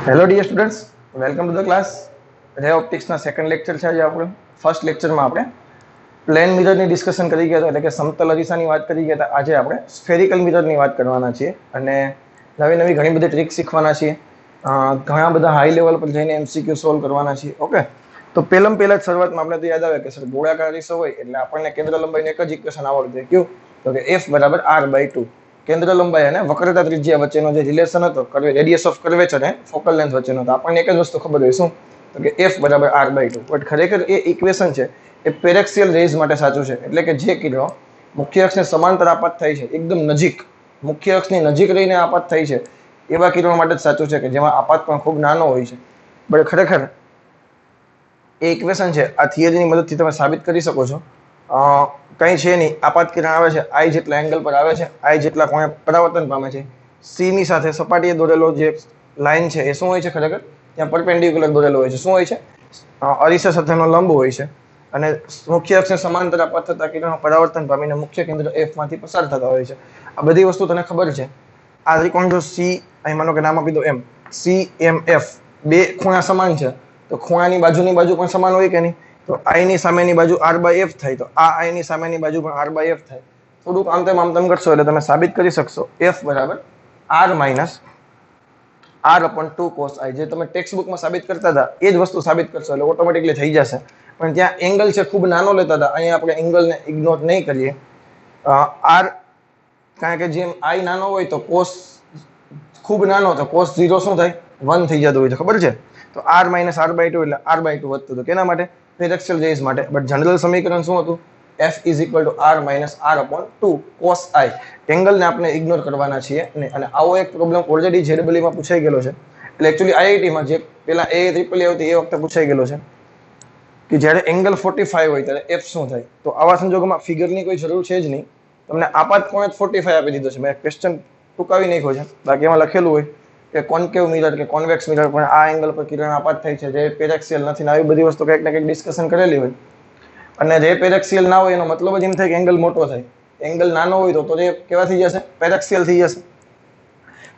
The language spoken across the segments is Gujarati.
Hello dear students, welcome to the class. Ray ઓપ્ટિક્સના સેકન્ડ લેક્ચર છે. આજે આપણે ફર્સ્ટ લેક્ચરમાં આપણે પ્લેન મિરરની ડિસ્કશન કરી ગયા હતા, એટલે કે સમતલ અરીસાની વાત કરી ગયા હતા. આજે આપણે સ્ફેરિકલ મિરરની વાત કરવાના છીએ અને નવી નવી ઘણી બધી ટ્રીક શીખવાના છીએ. ઘણા બધા હાઈ લેવલ પર જઈને એમસીક્યુ સોલ્વ કરવાના છીએ. ઓકે, તો પહેલા જ શરૂઆતમાં આપણે તો યાદ આવે કે સર ગોળાકાર અરીસો હોય એટલે આપણને કેન્દ્ર લંબાઈનું એક જ ઇક્વેશન આવડતું. કયું? તો કે F બરાબર r/2. કેન્દ્ર લંબાઈ અને વક્રતા ત્રિજ્યા વચ્ચેનો જે રિલેશન હતો, રેડિયસ ઓફ કર્વેચર અને ફોકલ લેન્થ વચ્ચેનો, તો આપણને એક જ વસ્તુ ખબર હોય, શું? તો કે F બરાબર r/2. બટ ખરેખર એ ઇક્વેશન છે એ પેરેક્સિયલ રેઝ માટે સાચું છે. એટલે કે જે કિરણો મુખ્ય અક્ષને સમાંતર આપાત થાય છે, એકદમ નજીક, મુખ્ય અક્ષની નજીક રહીને આપાત થાય છે, એવા કિરણો માટે જ સાચું છે કે જેમાં આપાત પણ ખૂબ નાનો હોય છે. બટ ખરેખર એ ઇક્વેશન છે, આ થિયરીની મદદથી તમે સાબિત કરી શકો છો. કંઈ છે નહીં, આપાત કિરણ આવે છે, I જેટલા એંગલ પર આવે છે, I જેટલા કોણે પરાવર્તન પામે છે. C ની સાથે સપાટીએ દોરેલો જે લાઈન છે એ શું હોય છે? ખરેખર ત્યાં પરપેન્ડિક્યુલર દોરેલો હોય છે. શું હોય છે? અરીસા સાથેનો લંબ હોય છે. અને મુખ્ય અક્ષને સમાંતર આપાત થતા કિરણો પરાવર્તન પામીને મુખ્ય કેન્દ્ર F માંથી પસાર થતા હોય છે. આ બધી વસ્તુ તને ખબર છે. આ ત્રિકોણ જો C, અહીં માનો કે નામ આપી દો M, CMF, બે ખૂણા સમાન છે, તો ખૂણાની બાજુની બાજુ પણ સમાન હોય કે નહીં? તો I ની સામેની બાજુ r/f થાય, તો આ I ની સામેની બાજુ પણ r/f થાય. થોડુંક આમ તેમ કરશો એટલે તમે સાબિત કરી શકશો F બરાબર r-r/2 cos I. જે તમે ટેક્સ્ટ બુકમાં સાબિત કરતા હતા એ જ વસ્તુ સાબિત કરશો એટલે ઓટોમેટિકલી થઈ જશે. પણ ત્યાં એંગલ છે ખૂબ નાનો લેતા હતા, અહીંયા આપણે એંગલને ઇગ્નોર નહીં કરીએ. r, કારણ કે જેમ I નાનો હોય તો cos ખૂબ નાનો, તો cos 0 શું થાય? 1 થઈ જતું હોય છે, ખબર છે? તો r-r/2 એટલે r/2 વધતું હતું. કેના માટે? પેરેક્સિયલ રેઝ માટે. બટ જનરલ સમીકરણ શું હતું? F is equal to r-r/2 cos I. એંગલને આપણે ઇગ્નોર કરવાના છીએ અને આવો એક પ્રોબ્લેમ ઓલરેડી JEE માં પૂછાઈ ગયેલો છે. એટલે એકચ્યુઅલી આઈઆઈટીમાં જે પેલા AAAA આવતી એ વખતે પૂછાઈ ગયેલો છે કે જ્યારે એંગલ 45 હોય ત્યારે F શું થાય. તો આવા સંજોગોમાં ફિગરની કોઈ જરૂર છે જ નહીં. તમને આપાત કોણે 45 આપી દીધો છે. મેં ક્વેશ્ચન ટૂંકાવી નાખ્યો છે, બાકી એમાં લખેલું હોય કે કોન્કેવ મિરર કે કોન્વેક્સ મિરર પણ આ એંગલ પર કિરણ આપાત થાય છે, જે પેરેક્સિયલ નથી. આવી બધી વસ્તુ કંઈક ને કંઈક ડિસ્કશન કરેલી હોય. અને જે પેરેક્સિયલ ના હોય એનો મતલબ જ એમ થાય કે એંગલ મોટો થાય. એંગલ નાનો હોય તો એ કેવા થઈ જશે? પેરેક્સિયલ થઈ જશે.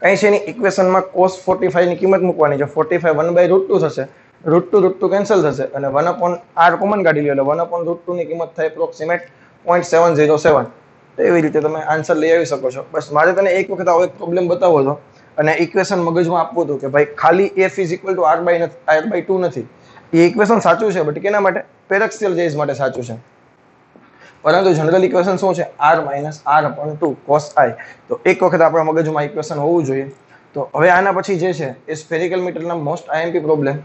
કઈ છે એની ઇક્વેશનમાં cos 45 ની કિંમત મૂકવાની છે. 45 1/√2 થશે, √2 કેન્સલ થશે અને 1/r કોમન કાઢી લો એટલે 1/√2 ની કિંમત થાય એપ્રોક્સિમેટ 0.707. એવી રીતે તમે આન્સર લઈ આવી શકો છો. બસ મારે તને એક વખત આવો એક પ્રોબ્લેમ બતાવો હતો અને ઇક્વેશન મગજમાં આપવું હતું કે ભાઈ ખાલી F is equal to r/2 નથી. એ ઇક્વેશન સાચું છે, બટ કેના માટે? પેરેક્સિયલ રેઝ માટે સાચું છે. પરંતુ જનરલ ઇક્વેશન શું છે? r-r/2 cos I. તો એક વખત આપણા મગજમાં ઇક્વેશન હોવું જોઈએ. તો હવે આના પછી જે છે એ સ્ફેરિકલ મીટરના મોસ્ટ IMP પ્રોબ્લેમ.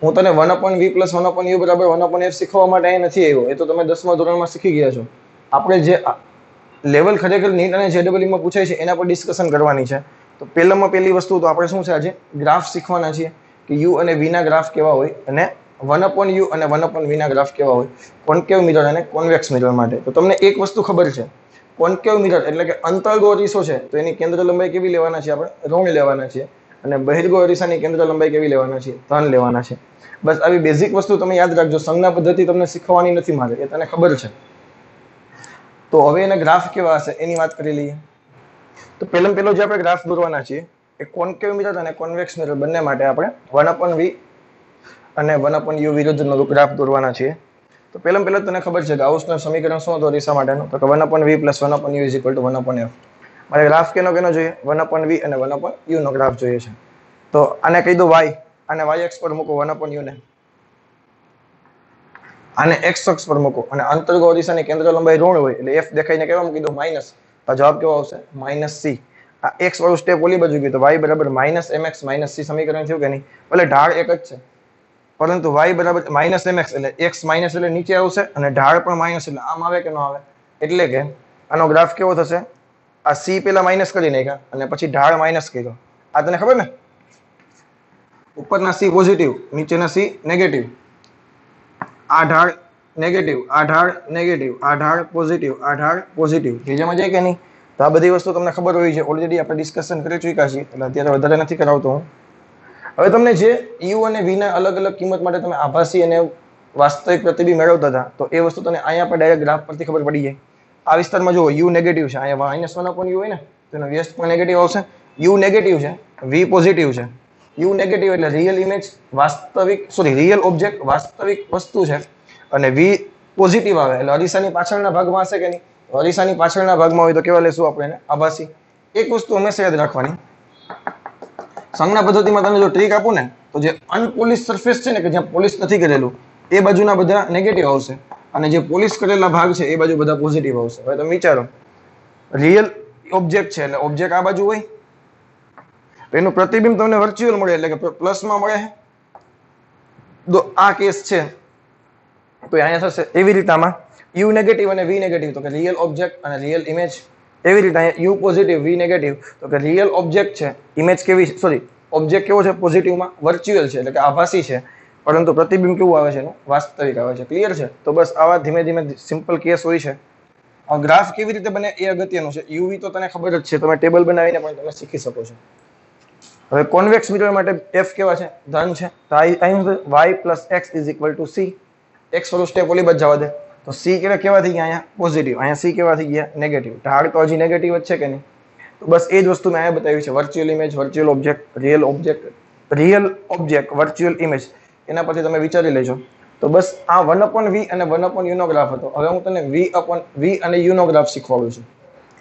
હું તને 1/v + 1/u બરાબર 1/f શીખવા માટે અહીં નથી આવ્યો. એ તો તમે 10મા ધોરણમાં શીખી ગયા છો. આપણે જે લેવલ ખરેખર નીટ અને JEE માં પૂછાય છે એના પર ડિસ્કશન કરવાની છે. તો પહેલી વસ્તુ તો આપણે શું છે, આજે ગ્રાફ શીખવાના છીએ કે u અને v ના ગ્રાફ કેવા હોય અને 1/u અને 1/v ના ગ્રાફ કેવા હોય, કોન્કેવ મિરર અને કોન્વેક્સ મિરર માટે. તો તમને એક વસ્તુ ખબર છે, કોન્કેવ મિરર એટલે કે અંતર્ગો અરીસો છે, તો એની કેન્દ્ર લંબાઈ કેવી લેવાના છે? આપણે ઋણ લેવાના છે. અને બહિર્ગો અરીસાની કેન્દ્ર લંબાઈ કેવી લેવાના છે? ધન લેવાના છે. બસ આવી બેઝિક વસ્તુ તમે યાદ રાખજો. સંજ્ઞા પદ્ધતિ તમને શીખવાની નથી મારે, એ તને ખબર છે. તો હવે એના ગ્રાફ કેવા હશે એની વાત કરી લઈએ. તો પહેલો જે આપણે ગ્રાફ દોરવાના છીએ એ કોન્કેવ મિરર અને કોન્વેક્સ મિરર બંને માટે આપણે 1/v અને 1/u વિરુદ્ધનો ગ્રાફ દોરવાના છીએ. તો પહેલા તને ખબર છે ગાઉસનું સમીકરણ શું હતું અરીસા માટેનું? તો 1/v + 1/u = 1/f. મારે ગ્રાફ કેનો જોઈએ? 1/v અને 1/u નો ગ્રાફ જોઈએ છે. તો આને કહી દો y, આને y અક્ષ પર મૂકો 1/u ને, આને x અક્ષ પર મૂકો અને અંતર્ગો અરીસાની કેન્દ્ર લંબાઈ ઋણ હોય એટલે f દેખાઈને કેવા મૂકી દો? માઈનસ. તો જવાબ કેવો આવશે? -c. આ x વાળું સ્ટેપ ઓલી બાજુ ગયું તો y બરાબર -mx - c સમીકરણ થયું કે નહીં? ભલે ઢાળ એક જ છે, પરંતુ y બરાબર -mx એટલે x માઈનસ એટલે નીચે આવશે અને ઢાળ પણ માઈનસ એટલે આમ આવે કે ન આવે? એટલે કે આનો ગ્રાફ કેવો થશે? આ c પેલા માઈનસ કરી નાખ્યા અને પછી ઢાળ માઈનસ કર્યો. આ તને ખબર ને? ઉપરના c પોઝિટિવ, નીચેના c નેગેટિવ. આ ઢાળ નેગેટિવ, આ ઢાળ નેગેટિવ, આ ઢાળ પોઝિટિવ, આ ઢાળ પોઝિટિવ. બીજામાં જાય કે નહીં? તો આ બધી વસ્તુ તમને ખબર હોવી છે, ઓલરેડી આપણે ડિસ્કશન કરી ચૂક્યા છીએ એટલે અત્યારે વધારે નથી કરાવતો હું. હવે તમને જે u અને v ના અલગ અલગ કિંમત માટે તમે આભાસી અને વાસ્તવિક પ્રતિબિંબ મેળવતા હતા, તો એ વસ્તુ તને અહીંયા પર ડાયરેક્ટ ગ્રાફ પરથી ખબર પડી જાય. આ વિસ્તારમાં જુઓ u નેગેટિવ છે, અહીંયા -1/u હોય ને, તો એનો વ્યસ્ત પણ નેગેટિવ આવશે. u નેગેટિવ છે, v પોઝિટિવ છે. યુ નેગેટિવ એટલે રિયલ ઇમેજ રિયલ ઓબ્જેક્ટ વાસ્તવિક વસ્તુ છે, અને વી પોઝિટિવ આવે એટલે અરીસાની પાછળના ભાગમાં હશે કે નહીં? અરીસાની પાછળના ભાગમાં હોય તો કેવા લેશું આપણે એને? આભાસી. એક વસ્તુ હંમેશા યાદ રાખવાની, સંજ્ઞા પદ્ધતિમાં તમે જો ટ્રીક આપું ને તો જે અનપોલિશ સરફેસ છે ને, કે જ્યાં પોલિશ નથી કરેલું, એ બાજુના બધા નેગેટિવ આવશે, અને જે પોલિશ કરેલા ભાગ છે એ બાજુ બધા પોઝિટિવ આવશે. હવે તમે વિચારો, રિયલ ઓબ્જેક્ટ છે એટલે ઓબ્જેક્ટ આ બાજુ હોય, એનું પ્રતિબિંબ તમને વર્ચ્યુઅલ મળે એટલે કે પ્લસમાં મળે. આ કેસ છે તો અહીંયા થશે એવી રીતે આમાં યુ નેગેટિવ અને વી નેગેટિવ, તો કે રિયલ ઓબ્જેક્ટ અને રિયલ ઇમેજ. એવી રીતે અહીંયા યુ પોઝિટિવ વી નેગેટિવ, તો કે રિયલ ઓબ્જેક્ટ છે, ઇમેજ કેવી ઓબ્જેક્ટ કેવો છે? પોઝિટિવમાં વર્ચ્યુઅલ છે એટલે કે આભાસી છે, પરંતુ પ્રતિબિંબ કેવું આવે છે? એનું વાસ્તવિક આવે છે. ક્લિયર છે? તો બસ આવા ધીમે ધીમે સિમ્પલ કેસ હોય છે. ગ્રાફ કેવી રીતે બને એ અગત્યનું છે. યુવી તો તને ખબર જ છે, તમે ટેબલ બનાવીને પણ તમે શીખી શકો છો. હવે કોન્વેક્સ મિરર માટે એફ કેવા છે? ધન છે. તો અહીં y plus x is equal two C. X વાળું સ્ટેપ ઓલી બાજુ જવા દે, તો સી કેવા થઈ ગયા? અહીંયા પોઝિટિવ, અહીંયા સી કેવા થઈ ગયા? નેગેટિવ. ઢાળ તો હજી નેગેટિવ જ છે કે નહીં? તો બસ એ જ વસ્તુ મેં અહીંયા બતાવી છે. Virtual image, virtual object, real object, virtual image. એના પછી તમે વિચારી લેજો. તો બસ આ 1/v અને 1/u નો ગ્રાફ હતો. હવે હું તને v અને u નો ગ્રાફ શીખવાડું છું.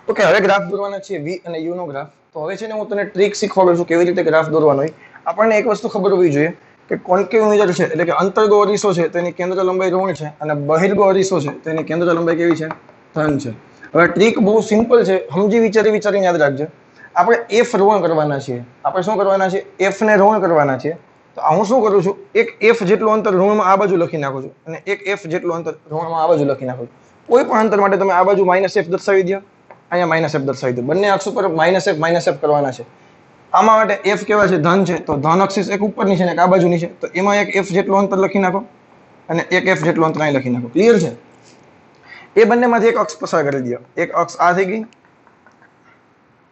ઓકે, હવે ગ્રાફ દોરવાના છે v અને u નો ગ્રાફ. તો હવે છે ને હું તને ટ્રીક શીખવાડું છું કેવી રીતે ગ્રાફ દોરવાનો હોય. આપણને એક વસ્તુ ખબર હોવી જોઈએ કે કોન્કેવ મિરર છે એટલે કે અંતર્ગો અરીસો છે તેની કેન્દ્ર લંબાઈ ઋણ છે, અને બહિર્ગો અરીસો છે તેની કેન્દ્ર લંબાઈ કેવી છે? ધન છે. હવે ટ્રીક બહુ સિમ્પલ છે, સમજી વિચારીને યાદ રાખજો. આપણે એફ ઋણ કરવાના છીએ. આપણે શું કરવાના છે? એફ ને ઋણ કરવાના છે. તો હું શું કરું છું, એક એફ જેટલું અંતર ઋણમાં આ બાજુ લખી નાખું છું, અને એક એફ જેટલું અંતર ઋણમાં આ બાજુ લખી નાખું છું. કોઈ પણ અંતર માટે તમે આ બાજુ -f દર્શાવી દો, અહીંયા -f દર્શાવી દો. બંને અક્ષ ઉપર -f કરવાના છે. આમાં માટે એફ કેવા છે? ધન છે. તો ધન અક્ષિસ એક ઉપરની છે ને એક આ બાજુની છે, તો એમાં એક એફ જેટલું અંતર લખી નાખો, અને એક એફ જેટલું અંતર અહીં લખી નાખો. ક્લિયર છે? એ બંનેમાંથી એક અક્ષ પસાર કરી દો. એક અક્ષ આ થઈ ગઈ,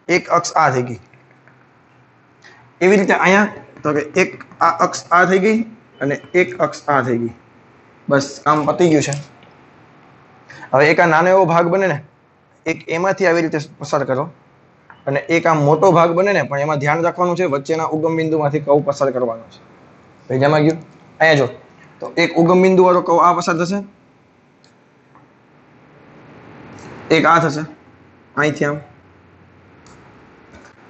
એક અક્ષ આ થઈ ગઈ. એવી રીતે અહીંયા તો કે એક આ અક્ષ આ થઈ ગઈ અને એક અક્ષ આ થઈ ગઈ. બસ કામ પતી ગયું છે. હવે એક આ નાનો એવો ભાગ બને ને, એક એમાંથી આવી રીતે પસાર કરો, અને એક આ મોટો ભાગ બને ને, પણ એમાં ધ્યાન રાખવાનું છે વચ્ચેના ઉગમ બિંદુમાંથી કર્વ પસાર કરવાનો છે. ભાઈ જમા ગયું? અહીંયા જો, તો એક ઉગમ બિંદુ વાળો કર્વ આ પસાર થશે, એક આ થશે અહીંથી આમ.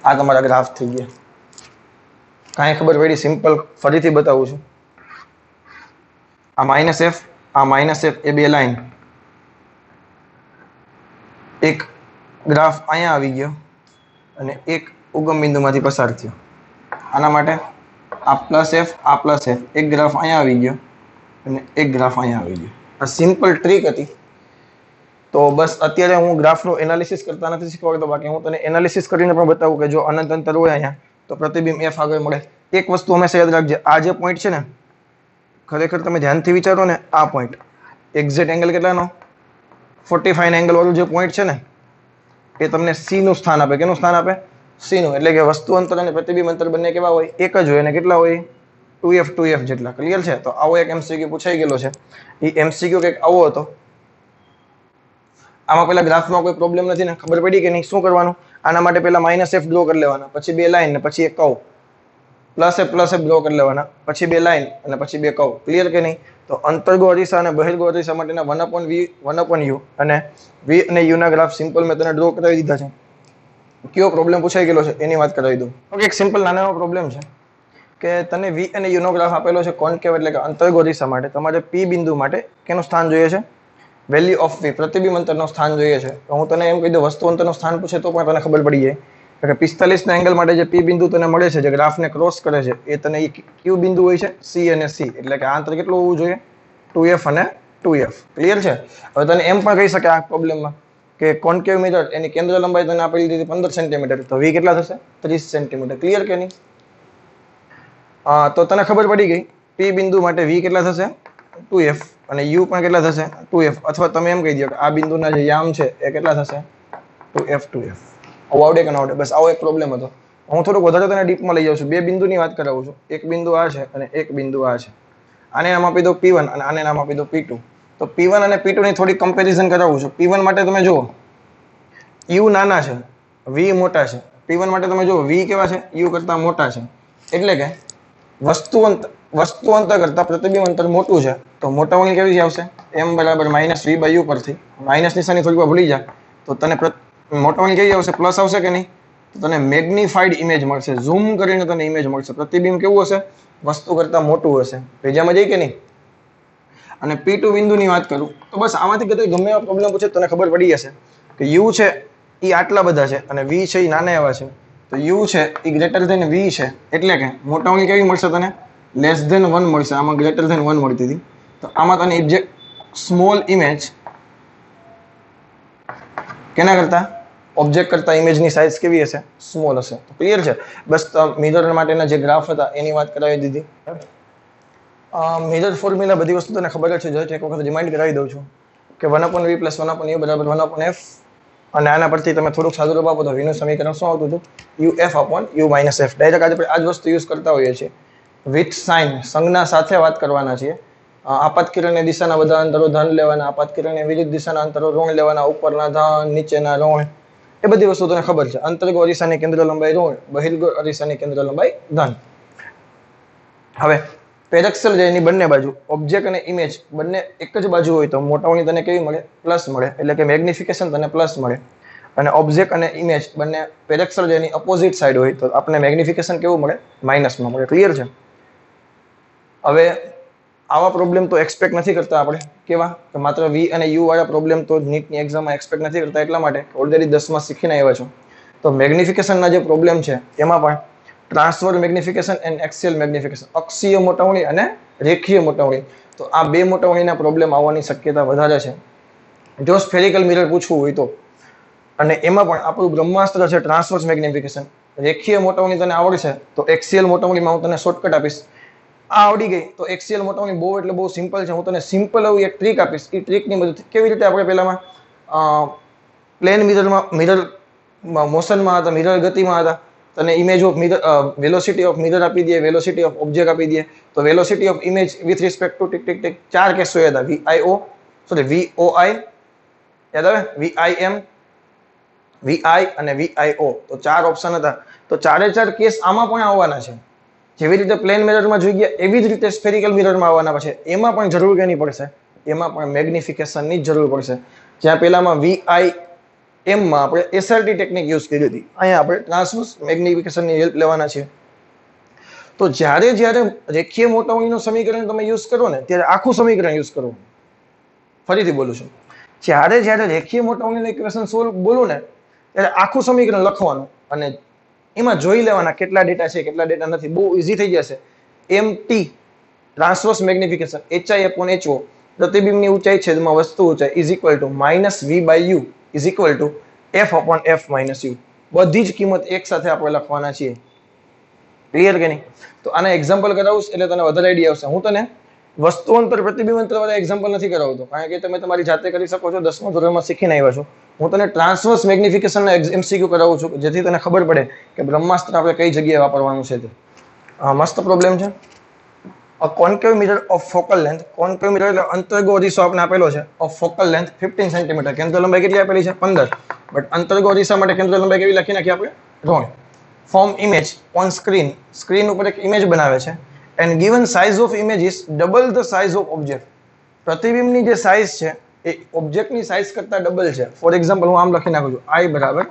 આ તમારા ગ્રાફ થઈ ગયા. કાંઈ ખબર પડી? સિમ્પલ ફરીથી બતાવું છું. આ -f, આ -f, એ બે લાઈન, એક ગ્રાફ અહીંયા આવી ગયો અને એક ઉગમ બિંદુમાંથી પસાર થયો. આના માટે આ +f, આ +f, એક ગ્રાફ અહીંયા આવી ગયો અને એક ગ્રાફ અહીંયા આવી ગયો. આ સિમ્પલ ટ્રીક હતી. તો બસ અત્યારે હું ગ્રાફનું એનાલિસિસ કરતા નથી શીખવાડતો, બાકી હું તને એનાલિસિસ કરીને પણ બતાવું કે જો અનંત અંતર હોય અહીંયા તો પ્રતિબિંબ f આગળ મળે. એક વસ્તુ હંમેશા યાદ રાખજે, આ જે પોઈન્ટ છે ને, ખરેખર તમે ધ્યાનથી વિચારો ને, આ પોઈન્ટ એક્ઝેક્ટ એંગલ કેટલાનો? 45 એંગલ વાળું જે પોઈન્ટ છે ને, એ તમને c નું સ્થાન આપે. કેનું સ્થાન આપે? c નું. એટલે કે વસ્તુ અંતર અને પ્રતિબિંબ અંતર બંને કેવા હોય? એક જ હોય. અને કેટલા હોય? 2f જેટલા. ક્લિયર છે? તો આવો એક MCQ પૂછાઈ ગયેલો છે. એ MCQ કંઈક આવો હતો. આમાં પેલા ગ્રાફમાં કોઈ પ્રોબ્લેમ નથી ને? ખબર પડી કે નહીં? શું કરવાનું? આના માટે પેલા -f ડ્રો કરી લેવાના, પછી બે લાઈન ને પછી એક કર્વ, +f ડ્રો કરી લેવાના, પછી બે લાઈન અને પછી બે કર્વ. ક્લિયર કે નહીં? તો અંતર્ગો અરીસા અને બહિર્ગો અરીસા માટેના 1/v 1/u અને v અને u ના ગ્રાફ સિમ્પલ મેં તને ડ્રો કરાવી દીધા છે. કયો પ્રોબ્લેમ પૂછાઈ ગયેલો છે એની વાત કરાવી દઉં. ઓકે, એક સિમ્પલ નાનો એવો પ્રોબ્લેમ છે કે તને v અને u નો ગ્રાફ આપેલો છે કોન્કેવ એટલે કે અંતર્ગો અરીસા માટે. તમારે p બિંદુ માટે કેનું સ્થાન જોઈએ છે? વેલ્યુ ઓફ v, પ્રતિબિંબ અંતરનો સ્થાન જોઈએ છે. તો હું તને એમ કહી દઉં, વસ્તુ અંતરનું સ્થાન પૂછે તો પણ તને ખબર પડી જાય કે 45 ના એંગલ માટે જે p બિંદુ તને મળે છે, જે ગ્રાફને ક્રોસ કરે છે, એ તને કયું બિંદુ હોય છે? c અને c. એટલે કે આ અંતર કેટલું હોવું જોઈએ? 2f અને 2f. ક્લિયર છે? હવે તને એમ પણ કહી શકે આ પ્રોબ્લેમમાં કે કોન્કેવ મિરર એની કેન્દ્ર લંબાઈ તને આપેલી હતી 15 સેન્ટીમીટર, તો v કેટલા થશે? 30 સેન્ટીમીટર. ક્લિયર કે નહીં? તો તને ખબર પડી ગઈ p બિંદુ માટે v કેટલા થશે? 2f, અને u પણ કેટલા થશે? 2f. અથવા તમે એમ કહી દો કે આ બિંદુના જે યામ છે એ કેટલા થશે? 2f. આવડે કે ના આવડે? બસ આવો એક પ્રોબ્લેમ હતો. હું થોડુંક વધારે તને ડીપમાં લઈ જાઉં છું. બે બિંદુની વાત કરાવું છું. એક બિંદુ આ છે અને એક બિંદુ આ છે. આને નામ આપી દો P1 અને આને નામ આપી દો P2. તો P1 અને P2 ની થોડી કમ્પેરિઝન કરાવું છું. P1 માટે તમે જુઓ, u નાના છે, v મોટા છે. P1 માટે તમે જુઓ, v કેવા છે? u કરતા મોટા છે. એટલે કે વસ્તુ અંતર કરતા પ્રતિબિંબ અંતર મોટું છે તો મોટાવાની કેવી આવશે m બરાબર -v/u પરથી માઇનસ નિશાની થોડીક વાર ભૂલી જા તો તને મોટાવાની કેવી આવશે પ્લસ આવશે કે નહીં તો તને મેગ્નિફાઈડ ઇમેજ મળશે ઝૂમ કરીને તને ઇમેજ મળશે પ્રતિબિંબ કેવું હશે વસ્તુ કરતા મોટું હશે પેજામાં જઈ કે નહીં અને P2 બિંદુની વાત કરું તો બસ આમાંથી કદાચ ગમે એવા પ્રોબ્લેમ પૂછે તને ખબર પડી જશે કે u છે એ આટલા બધા છે અને v છે એ નાના એવા છે તો u છે એ ગ્રેટર ધેન v છે એટલે કે મોટાવાની કેવી મળશે તને લેસ ધેન 1 મળશે આમાં ગ્રેટર ધેન 1 મળતી હતી તો આમાં તને ઓબ્જેક્ટ સ્મોલ ઇમેજ કેના કરતા ઓબ્જેક્ટ કરતા ઇમેજની સાઇઝ કેવી હશે સ્મોલ હશે તો ક્લિયર છે બસ મિરર માટેના જે ગ્રાફ હતા એની વાત કરાવી દીધી મિરર ફોર્મ્યુલા બધી વસ્તુ તને ખબર જ છે જો એક વખત રિમાઇન્ડ કરાવી દઉં છું કે 1/v + 1/u બરાબર 1/f અને આના પરથી તમે થોડુંક સાદું રૂપ આપો તો v નું સમીકરણ શું આવતું હતું uf/u - f ડાયરેક્ટ આજે આ જ વસ્તુ યુઝ કરતા હોઈએ છીએ વિથ સાઇન સંજ્ઞા સાથે વાત કરવાના છીએ આપાત કિરણની દિશાના બધા અંતરો ધન લેવાના આપાત કિરણની વિરુદ્ધ દિશાના અંતરો ઋણ લેવાના ઉપરના ધન નીચેના ઋણ એ બધી વસ્તુ તને ખબર છે અંતર્ગો અરીસાની કેન્દ્ર લંબાઈ ઋણ બહિર્ગો અરીસાની કેન્દ્ર લંબાઈ ધન હવે પેરેક્સલ જે એની બંને બાજુ ઓબ્જેક્ટ અને ઇમેજ બંને એક જ બાજુ હોય તો મોટાઓની તને કેવી મળે પ્લસ મળે એટલે કે મેગ્નિફિકેશન તને પ્લસ મળે અને ઓબ્જેક્ટ અને ઇમેજ બંને પેરેક્સલ જે એની ઓપોઝિટ સાઈડ હોય તો આપણે મેગ્નિફિકેશન કેવું મળે માઇનસમાં મળે ક્લિયર છે હવે આવા પ્રોબ્લેમ તો એક્સપેક્ટ નથી કરતા આપણે કેવા કે માત્ર v અને u વાળા પ્રોબ્લેમ તો નીટની એક્ઝામમાં એક્સપેક્ટ નથી કરતા એટલા માટે ઓલરેડી 10માં શીખીને આવ્યા છો તો મેગ્નિફિકેશનના જે પ્રોબ્લેમ છે એમાં પણ transfer magnification and axial magnification અક્ષીય મોટાવણી અને રેખીય મોટાવણી તો આ બે મોટાવણીના પ્રોબ્લેમ આવવાની શક્યતા વધારે છે જો સ્ફેરિકલ મિરર પૂછવું હોય તો અને એમાં પણ આપણું બ્રહ્માસ્ત્ર છે ટ્રાન્સવર્સ મેગ્નિફિકેશન રેખીય મોટાવણી તને આવડશે તો એક્સિયલ મોટાવણીમાં હું તને શોર્ટકટ આપીશ આ આવડી ગઈ તો એક્સિયલ મોટાવણી બહુ એટલે બહુ સિમ્પલ છે હું તને સિમ્પલ એવું એક ટ્રીક આપીશ એ ટ્રીકની મદદથી કેવી રીતે આપણે પહેલામાં પ્લેન મિરર મોશનમાં હતા મિરર ગતિમાં હતા તને image of mirror velocity of mirror આપી દે વેલોસિટી ઓફ ઓબ્જેક્ટ આપી દે તો velocity of image with respect two tick tick tick ચાર કેસો હતા VIO યાદ આવે VIM VI અને VIO તો ચાર ઓપ્શન હતા તો ચારે ચાર કેસ આમાં પણ આવવાના છે જેવી રીતે પ્લેન મિરરમાં જોઈ ગયા એવી જ રીતે સ્ફેરિકલ મિરરમાં આવવાના છે એમાં પણ જરૂર કેની પડશે એમાં પણ મેગ્નિફિકેશનની જ જરૂર પડશે જ્યાં પેલામાં VIM માં આપણે SRT ટેકનિક યુઝ કરી હતી અહીંયા આપણે ટ્રાન્સવર્સ મેગ્નિફિકેશનની હેલ્પ લેવાના છે તો જ્યારે રેખીય મોટાવણીનું સમીકરણ તમે યુઝ કરો ને ત્યારે આખું સમીકરણ યુઝ કરો ફરીથી બોલું છું જ્યારે રેખીય મોટાવણીનું ઇક્વેશન સોલ્વ બોલું ને ત્યારે આખું સમીકરણ લખવાનું અને એમાં જોઈ લેવાના કેટલા ડેટા છે કેટલા ડેટા નથી બહુ ઈઝી થઈ જશે MT ટ્રાન્સવર્સ મેગ્નિફિકેશન HI/HO પ્રતિબિંબની ઊંચાઈ છેદમાં વસ્તુ ઊંચાઈ is equal two -v/u is equal two f/f - u બધી જ કિંમત એક સાથે આપણે લખવાના છીએ ક્લિયર કે નહીં તો આના એક્ઝામ્પલ કરાવું એટલે તને વધારે આઈડિયા આવશે હું તને વસ્તુ અંતર પ્રતિબિંબ અંતર વાળા એક્ઝામ્પલ નથી કરાવતો કારણ કે તમે તમારી જાતે કરી શકો છો 10મા ધોરણમાં શીખીને આવ્યા છો હું તને ટ્રાન્સવર્સ મેગ્નિફિકેશનના MCQ કરાવું છું જેથી તને ખબર પડે કે બ્રહ્માસ્ત્ર આપણે કઈ જગ્યાએ વાપરવાનું છે તે મસ્ત પ્રોબ્લેમ છે a concave mirror of focal length concave mirror એટલે અંતર્ગો અરીસો આપણે આપેલો છે ઓફ ફોકલ લેન્થ 15 સેન્ટીમીટર કેન્દ્ર લંબાઈ કેટલી આપેલી છે 15 બટ અંતર્ગો અરીસા માટે કેન્દ્ર લંબાઈ કેવી લખી નાખી આપણે ઋણ ફોર્મ ઇમેજ ઓન સ્ક્રીન ઉપર એક ઇમેજ બનાવે છે and given size of image is double the size of object પ્રતિબિંબની જે સાઇઝ છે એ ઓબ્જેક્ટની સાઇઝ કરતા ડબલ છે ફોર એક્ઝામ્પલ હું આમ લખી નાખું છું I બરાબર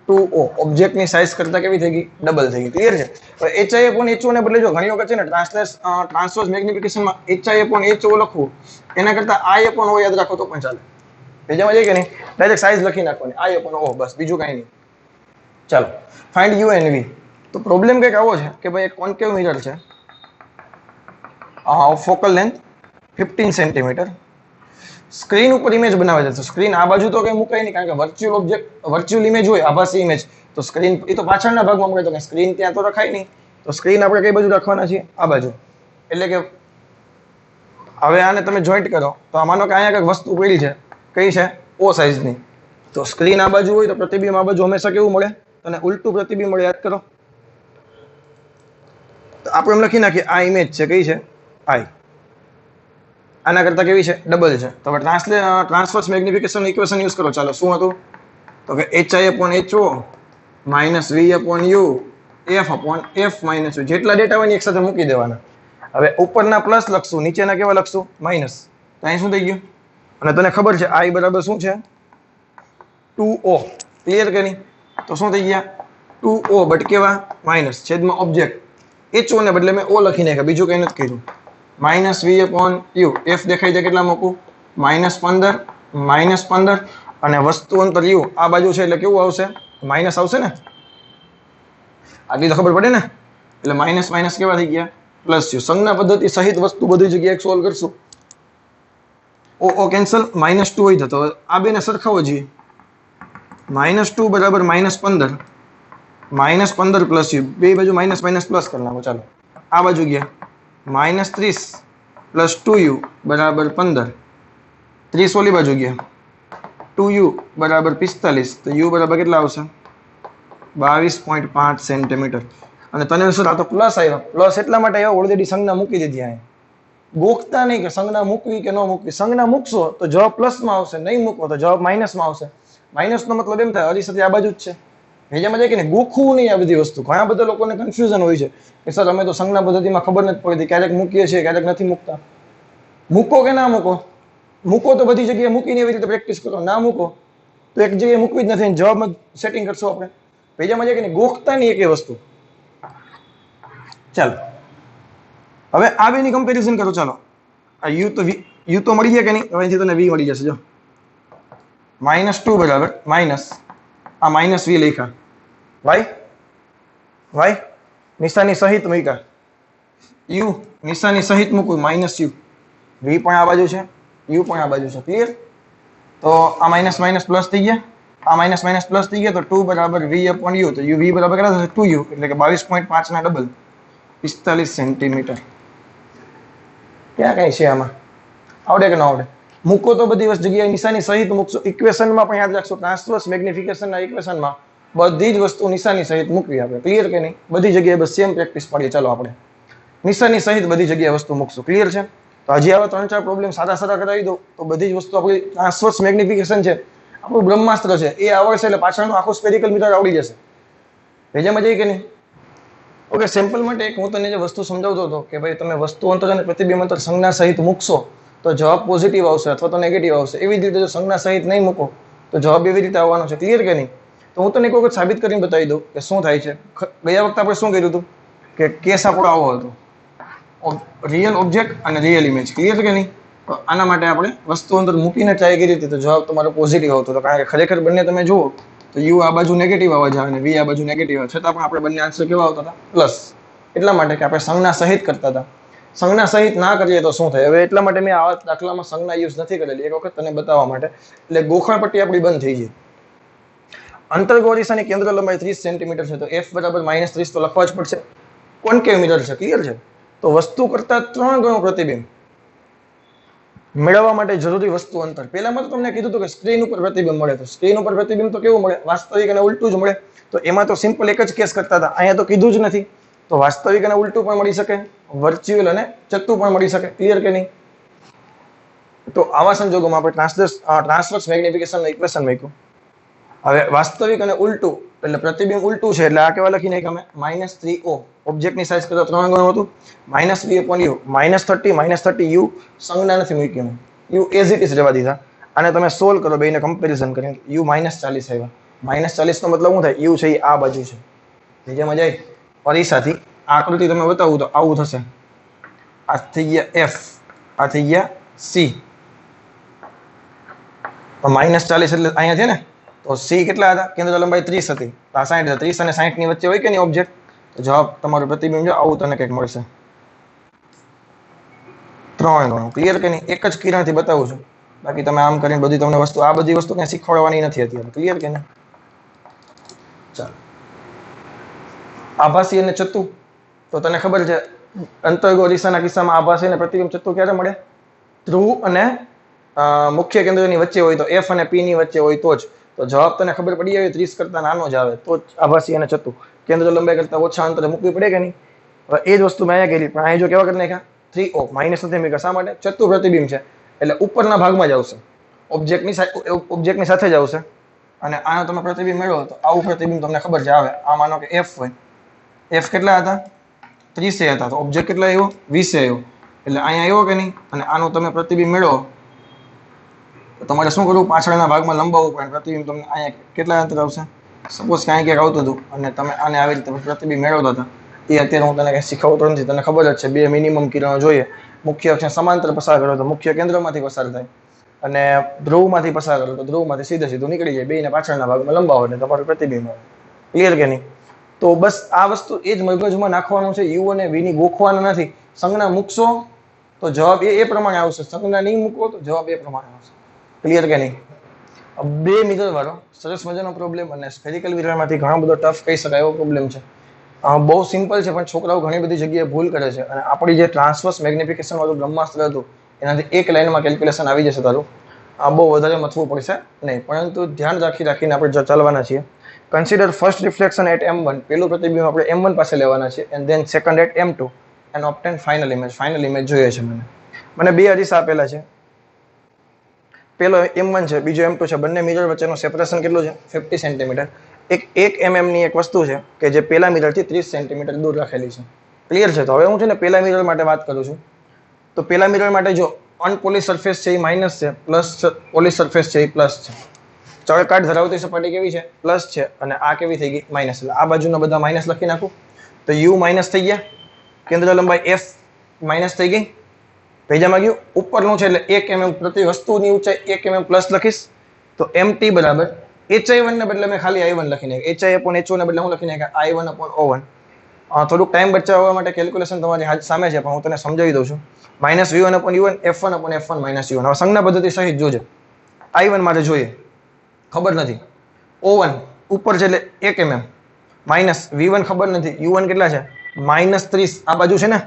2O ઓબ્જેક્ટની સાઇઝ કરતા કેવી થઈ ગઈ ડબલ થઈ ગઈ ક્લિયર છે હવે HI/HO ને બદલે જો ઘણી વખત છે ને ટ્રાન્સવર્સ મેગ્નિફિકેશનમાં HI/HO લખવું એના કરતા I/O યાદ રાખો તો પણ ચાલે પેજામાં જાય કે નહીં ડાયરેક્ટ સાઇઝ લખી નાખવાની I/O બસ બીજું કાંઈ નહીં ચાલો ફાઇન્ડ U and V તો પ્રોબ્લેમ કંઈક આવો છે કે ભાઈ એક કોન્કેવ મિરર છે ફોકલ લેન્થ 15 સેન્ટીમીટર સ્ક્રીન ઉપર ઇમેજ બનાવે છે તો સ્ક્રીન આ બાજુ તો કઈ મુકાય નહીં કારણ કે વર્ચ્યુઅલ ઇમેજ હોય આભાસી ઇમેજ તો સ્ક્રીન એ તો પાછળના ભાગમાં મૂકે તો કે સ્ક્રીન ત્યાં તો રખાય નહીં તો સ્ક્રીન આપણે કઈ બાજુ રાખવાના છીએ આ બાજુ એટલે કે હવે આને તમે જોઈન્ટ કરો તો માનો કે અહીંયા કંઈક વસ્તુ પડી છે કઈ છે O સાઇઝની તો સ્ક્રીન આ બાજુ હોય તો પ્રતિબિંબ આ બાજુ હંમેશા કેવું મળે તને ઉલટું પ્રતિબિંબ મળે યાદ કરો તો આપણે એમ લખી નાખીએ આ ઇમેજ છે કઈ છે I આના કરતા કેવી છે ડબલ છે તો હવે ટ્રાન્સવર્સ મેગ્નિફિકેશન ઇક્વેશન યુઝ કરો ચાલો શું હતું તો કે HI/HO - V/u F upon f minus you, જેટલા ડેટા હોય ને એક સાથે મૂકી દેવાના. હવે ઉપરના પ્લસ લખશું, નીચેના કેવા લખશું? માઇનસ. તો અહીં શું થઈ ગયું? અને તને ખબર છે I બરાબર શું છે? 2O. ક્લિયર કે નહીં? તો શું થઈ ગયા? 2O બટ કેવા? માઇનસ છેદમાં ઓબ્જેક્ટ HO ને બદલે મેં O લખી નાખ્યા, બીજું કઈ નથી કર્યું. Minus V upon you. F દેખાય છે કેટલા મૂકું? -15 અને વસ્તુ અંતર યુ આ બાજુ છે એટલે કેવું આવશે? માઇનસ આવશે ને? આટલી તો ખબર પડે ને? એટલે માઇનસ માઇનસ કેવા થઈ ગયા? Plus you. સંજ્ઞા પદ્ધતિ સહિત વસ્તુ બધી જગ્યાએ સોલ્વ કરશું. O કેન્સલ, -2 હોય જતો. આ બેને સરખાવો જોઈએ. -2 બરાબર -15. -15 પ્લસ યુ, બે બાજુ માઇનસ માઇનસ પ્લસ કરી નાખો. ચાલો આ બાજુ ગયા -30 પ્લસ 2u બરાબર 15. 30 ઓલી બાજુ ગયા 2u બરાબર 45. તો u બરાબર કેટલા આવશે? 22.5 સેન્ટીમીટર. અને તને શું આ તો પ્લસ આવ્યા? પ્લસ એટલા માટે આવ્યા ઓલરેડી સંજ્ઞા મૂકી દીધી. અહીં ગોખતા નહીં કે સંજ્ઞા મૂકવી કે ન મૂકવી. સંજ્ઞા મૂકશો તો જવાબ પ્લસમાં આવશે, નહીં મૂકો તો જવાબ માઇનસમાં આવશે. માઇનસનો મતલબ એમ થાય હરી આ બાજુ જ છે. બીજામાં જાય કે નહીં, ગોખવું નહીં આ બધી વસ્તુ. ઘણા બધા લોકોને કન્ફ્યુઝન હોય છે કે સર અમે તો સંજ્ઞા પદ્ધતિમાં ખબર નથી પડતી, ક્યારેક મૂકીએ છીએ ક્યારેક નથી મૂકતા. મૂકો કે ના મૂકો? મૂકો તો બધી જગ્યાએ મૂકીને એવી રીતે પ્રેક્ટિસ કરો. ના મૂકો તો એક જગ્યાએ મૂકવી જ નથી, જવાબમાં સેટિંગ કરશો આપણે. બીજામાં જાય કે નહીં, ગોખતા નહીં એક વસ્તુ. ચાલો હવે આ બેની કમ્પેરિઝન કરો. ચાલો આ યુ તો મળી ગયા કે નહીં? હવે અહીંથી તને વી મળી જશે. જો -2 બરાબર માઇનસ આ -v લખ્યા, વાય નિશાની સહિત મૂક્યા, યુ નિશાની સહિત મૂકું -u. વી પણ આ બાજુ છે, યુ પણ આ બાજુ છે. ક્લિયર? તો આ માઇનસ માઇનસ પ્લસ થઈ ગયા, આ માઇનસ માઇનસ પ્લસ થઈ ગયા. તો 2 બરાબર v અપોન યુ. તો v બરાબર કેટલા થશે? 2u એટલે કે 22.5 ના ડબલ 45 સેન્ટીમીટર. ક્યાં કઈ છે આમાં? આવડે કે ન આવડે? મૂકો તો બધી વસ્તુ જગ્યાએ નિશાની સહિત મૂકશો. ઇક્વેશનમાં પણ યાદ રાખશો, ટ્રાન્સવર્સ મેગ્નિફિકેશનના ઇક્વેશનમાં બધી જ વસ્તુ નિશાની સહિત મૂકવી આપણે. ક્લિયર કે નહીં? બધી જગ્યાએ બસ સેમ પ્રેક્ટિસ પાડીએ. ચાલો આપણે નિશાની સહિત બધી જગ્યાએ વસ્તુ મૂકશું. ક્લિયર છે? તો હજી આવા 3-4 પ્રોબ્લેમ સાદા સાદા કરાવી દો તો બધી જ વસ્તુ આપણી ટ્રાન્સવર્સ મેગ્નિફિકેશન છે, આપણું બ્રહ્માસ્ત્ર છે, એ આવડશે એટલે પાછળનું આખું સ્ફેરિકલ મિરર આવડી જશે. ભેજામાં જઈ કે નહીં? ઓકે, સેમ્પલ માટે એક હું તને જે વસ્તુ સમજાવતો હતો કે ભાઈ તમે વસ્તુ અંતર અને પ્રતિબિંબ અંતર સંજ્ઞા સહિત મૂકશો તો જવાબ પોઝિટિવ આવશે અથવા તો નેગેટિવ આવશે. એવી જ રીતે જો સંજ્ઞા સહિત નહીં મૂકો તો જવાબ એવી રીતે આવવાનો છે. ક્લિયર કે નહીં? તો હું તને એક વખત સાબિત કરીને બતાવી દઉં કે શું થાય છે. ગયા વખતે આપણે શું કર્યું હતું કે કેસ આપણો આવો હતો, રિયલ ઓબ્જેક્ટ અને રિયલ ઇમેજ. ક્લિયર કે નહીં? તો આના માટે આપણે વસ્તુ અંદર મૂકીને ટ્રાય કરી હતી તો જવાબ તમારો પોઝિટિવ આવતો હતો. કારણ કે ખરેખર બંને તમે જુઓ તો યુ આ બાજુ નેગેટિવ આવવા જાય અને વી આ બાજુ નેગેટિવ આવે, છતાં પણ આપણે બંને આન્સર કેવા આવતા હતા? પ્લસ. એટલા માટે કે આપણે સંજ્ઞા સહિત કરતા હતા. સંજ્ઞા સહિત ના કરીએ તો શું થાય? હવે એટલા માટે મેં આવા દાખલામાં સંજ્ઞા યુઝ નથી કરેલી, એક વખત તને બતાવવા માટે. એટલે ગોખણ પટ્ટી આપણી બંધ થઈ જાય. અંતર્ગો અરીસાની કેન્દ્ર લંબાઈ 30 સેન્ટીમીટર છે તો f બરાબર -30 તો લખવા જ પડશે. કોન્કેવ મિરર છે. ક્લિયર છે? તો વસ્તુ કરતા 3 ગણું પ્રતિબિંબ મેળવવા માટે જરૂરી વસ્તુ અંતર. પહેલામાં તો તમને કીધું હતું કે સ્ક્રીન ઉપર પ્રતિબિંબ મળે, તો સ્ક્રીન ઉપર પ્રતિબિંબ તો કેવું મળે? વાસ્તવિક અને ઉલટું જ મળે. તો એમાં તો સિમ્પલ એક જ કેસ કરતા હતા, અહીંયા તો કીધું જ નથી. તો વાસ્તવિક અને ઉલટું પણ મળી શકે, વર્ચ્યુઅલ અને ચત્તુ પણ મળી શકે. ક્લિયર કે નહીં? તો આવા સંજોગોમાં આપણે ટ્રાન્સવર્સ મેગ્નિફિકેશનનું ઇક્વેશન મૂક્યું. હવે વાસ્તવિક અને ઉલટું એટલે પ્રતિબિંબ ઉલટું છે એટલે આ કેવા લખી નાખ્યા અમે? -3o. ઓબ્જેક્ટની સાઇઝ કરતા 3 ગણું હતું. -v upon you. -30 યુ સંજ્ઞા નથી મૂકી, યુ એઝ ઇટ ઇઝ રહેવા દીધા. અને તમે સોલ્વ કરો બેને કમ્પેરિઝન કરીને, યુ -40 આવ્યા. -40 નો મતલબ શું થાય? યુ છે એ આ બાજુ છે. બીજામાં જાય અરીસાથી આકૃતિ તમે બતાવું તો આવું થશે. આ થઈ ગયા f, આ થઈ ગયા c. તો -40 એટલે અહીંયા છે ને, તો c કેટલા હતા? કેન્દ્ર લંબાઈ 30 હતી. તો આ 60 હતા. 30 અને 60 ની વચ્ચે હોય કે નહીં ઓબ્જેક્ટ? તો જવાબ તમારું પ્રતિબિંબ જો આવું તને કંઈક મળશે. 3 ગણું. ક્લિયર કે નહીં? એક જ કિરણથી બતાવું છું, બાકી તમે આમ કરીને બધી તમને વસ્તુ આ બધી વસ્તુ ક્યાં શીખવાડવાની નથી અત્યારે. ક્લિયર કે નહીં? ચાલો આભાસી અને ચત્તુ. તો તને ખબર છે અંતર્ગો અરીસાના કિસ્સામાં આભાસી અને પ્રતિબિંબ ચત્તુ ક્યારે મળે? ધ્રુવ અને મુખ્ય કેન્દ્રની વચ્ચે હોય તો f અને p ની વચ્ચે હોય તો જ. તો જવાબ તને ખબર પડી જાય 30 કરતા નાનો જ આવે તો જ આભાસી અને ચત્તુ. કેન્દ્ર લંબાઈ કરતા ઓછા અંતરે મૂકવી પડે કે નહીં? હવે એ જ વસ્તુ મેં અહીંયા કરી, પણ અહીં જો કેવા કરી નાખ્યા? 3o. માઇનસ નથી મૂક્યા. શા માટે? ચત્તુ પ્રતિબિંબ છે એટલે ઉપરના ભાગમાં જ આવશે, ઓબ્જેક્ટની સાથે જ આવશે. અને આનો તમે પ્રતિબિંબ મેળવો તો આવું પ્રતિબિંબ તમને ખબર છે આવે. આ માનો કે f હોય એફ કેટલા હતા? 30 હતા. તો ઓબ્જેક્ટ કેટલા આવ્યો? 20 આવ્યો. એટલે અહીંયા આવ્યો કે નહીં? અને આનો તમે પ્રતિબિંબ મેળવો તો તમારે શું કરવું? પાછળના ભાગમાં લંબાવવું પડે. પ્રતિબિંબ તમને અહીંયા કેટલા અંતર આવશે? સપોઝ કે અહીંયા ક્યાંક આવતું હતું અને તમે આને આવી રીતે પ્રતિબિંબ મેળવતા હતા. એ અત્યારે હું તને કંઈ શીખવતો નથી, તને ખબર જ છે. 2 મિનિમમ કિરણો જોઈએ. મુખ્ય અક્ષને સમાંતર પસાર કરો તો મુખ્ય કેન્દ્રમાંથી પસાર થાય, અને ધ્રુવમાંથી પસાર કરો તો ધ્રુવમાંથી સીધું નીકળી જાય. બેયને પાછળના ભાગમાં લંબાવો એટલે તમારું પ્રતિબિંબ આવે. ક્લિયર કે નહીં? તો બસ આ વસ્તુ એ જ મગજમાં નાખવાનું છે. યુ અને વી ની ગોખવાના નથી. સંજ્ઞા મૂકશો તો જવાબ એ પ્રમાણે આવશે, સંજ્ઞા નહીં મૂકો તો જવાબ એ પ્રમાણે આવશે. ક્લિયર કે નહીં? 2 મીટર વાળો સરસ મજાનો પ્રોબ્લેમ, અને સ્ફેરિકલ મિરરમાંથી ઘણો બધો ટફ કહી શકાય એવો પ્રોબ્લેમ છે. બહુ સિમ્પલ છે, પણ છોકરાઓ ઘણી બધી જગ્યાએ ભૂલ કરે છે. અને આપણી જે ટ્રાન્સવર્સ મેગ્નિફિકેશન વાળું બ્રહ્માસ્ત્ર હતું એનાથી એક લાઈનમાં કેલ્ક્યુલેશન આવી જશે તારું. આ બહુ વધારે મથવું પડશે નહીં, પરંતુ ધ્યાન રાખીને આપણે ચાલવાના છીએ. Consider first reflection at M1. પહેલું પ્રતિબિંબ આપણે M1 પાસે લેવાના છે, and then second at M2 and obtain final image. Final image જોઈએ છે મને 2 અરીસ આપેલા છે. પેલો M1 છે, બીજો M2 છે. બંને મિરર વચ્ચેનું સેપરેશન કેટલું છે? 50 સેન્ટીમીટર. એક mm ની એક વસ્તુ છે કે જે પેલા મિરરથી 30 સેન્ટીમીટર દૂર રાખેલી છે. ક્લિયર છે? તો હવે હું છે ને પેલા મિરર માટે વાત કરું છું. તો પેલા મિરર માટે જો અનપોલિશ સરફેસ છે એ માઇનસ છે, પ્લસ પોલિશ સરફેસ છે એ પ્લસ છે. ચળકાટ ધરાવતી સપાટી કેવી છે? પ્લસ છે. અને આ કેવી થઈ ગઈ? માઇનસ. એટલે આ બાજુના બધા માઇનસ લખી નાખું તો યુ માઇનસ થઈ ગયા, કેન્દ્ર લંબાઈ એફ માઇનસ થઈ ગઈ. ભેજામાં ગયું ઉપરનું છે એટલે 1 mm પ્રતિ વસ્તુની ઊંચાઈ 1 mm પ્લસ લખીશ તો mt બરાબર hi1 ને બદલે મેં ખાલી i1 લખી નાખ્યું. hi/ho ને બદલે હું લખી નાખ્યા i1/o1. થોડુંક ટાઈમ બચાવવા માટે કેલ્ક્યુલેશન તમારી હાથ સામે છે, પણ હું તને સમજાવી દઉં છું. -v1/u1 f1/f1 -u1. હવે સંજ્ઞા પદ્ધતિ સહિત જોજે. i1 માટે જોઈએ, ખબર નથી. o1 ઉપર છે એટલે 1 mm. માઇનસ v1 ખબર નથી, u1 કેટલા છે? -30 આ બાજુ છે ને,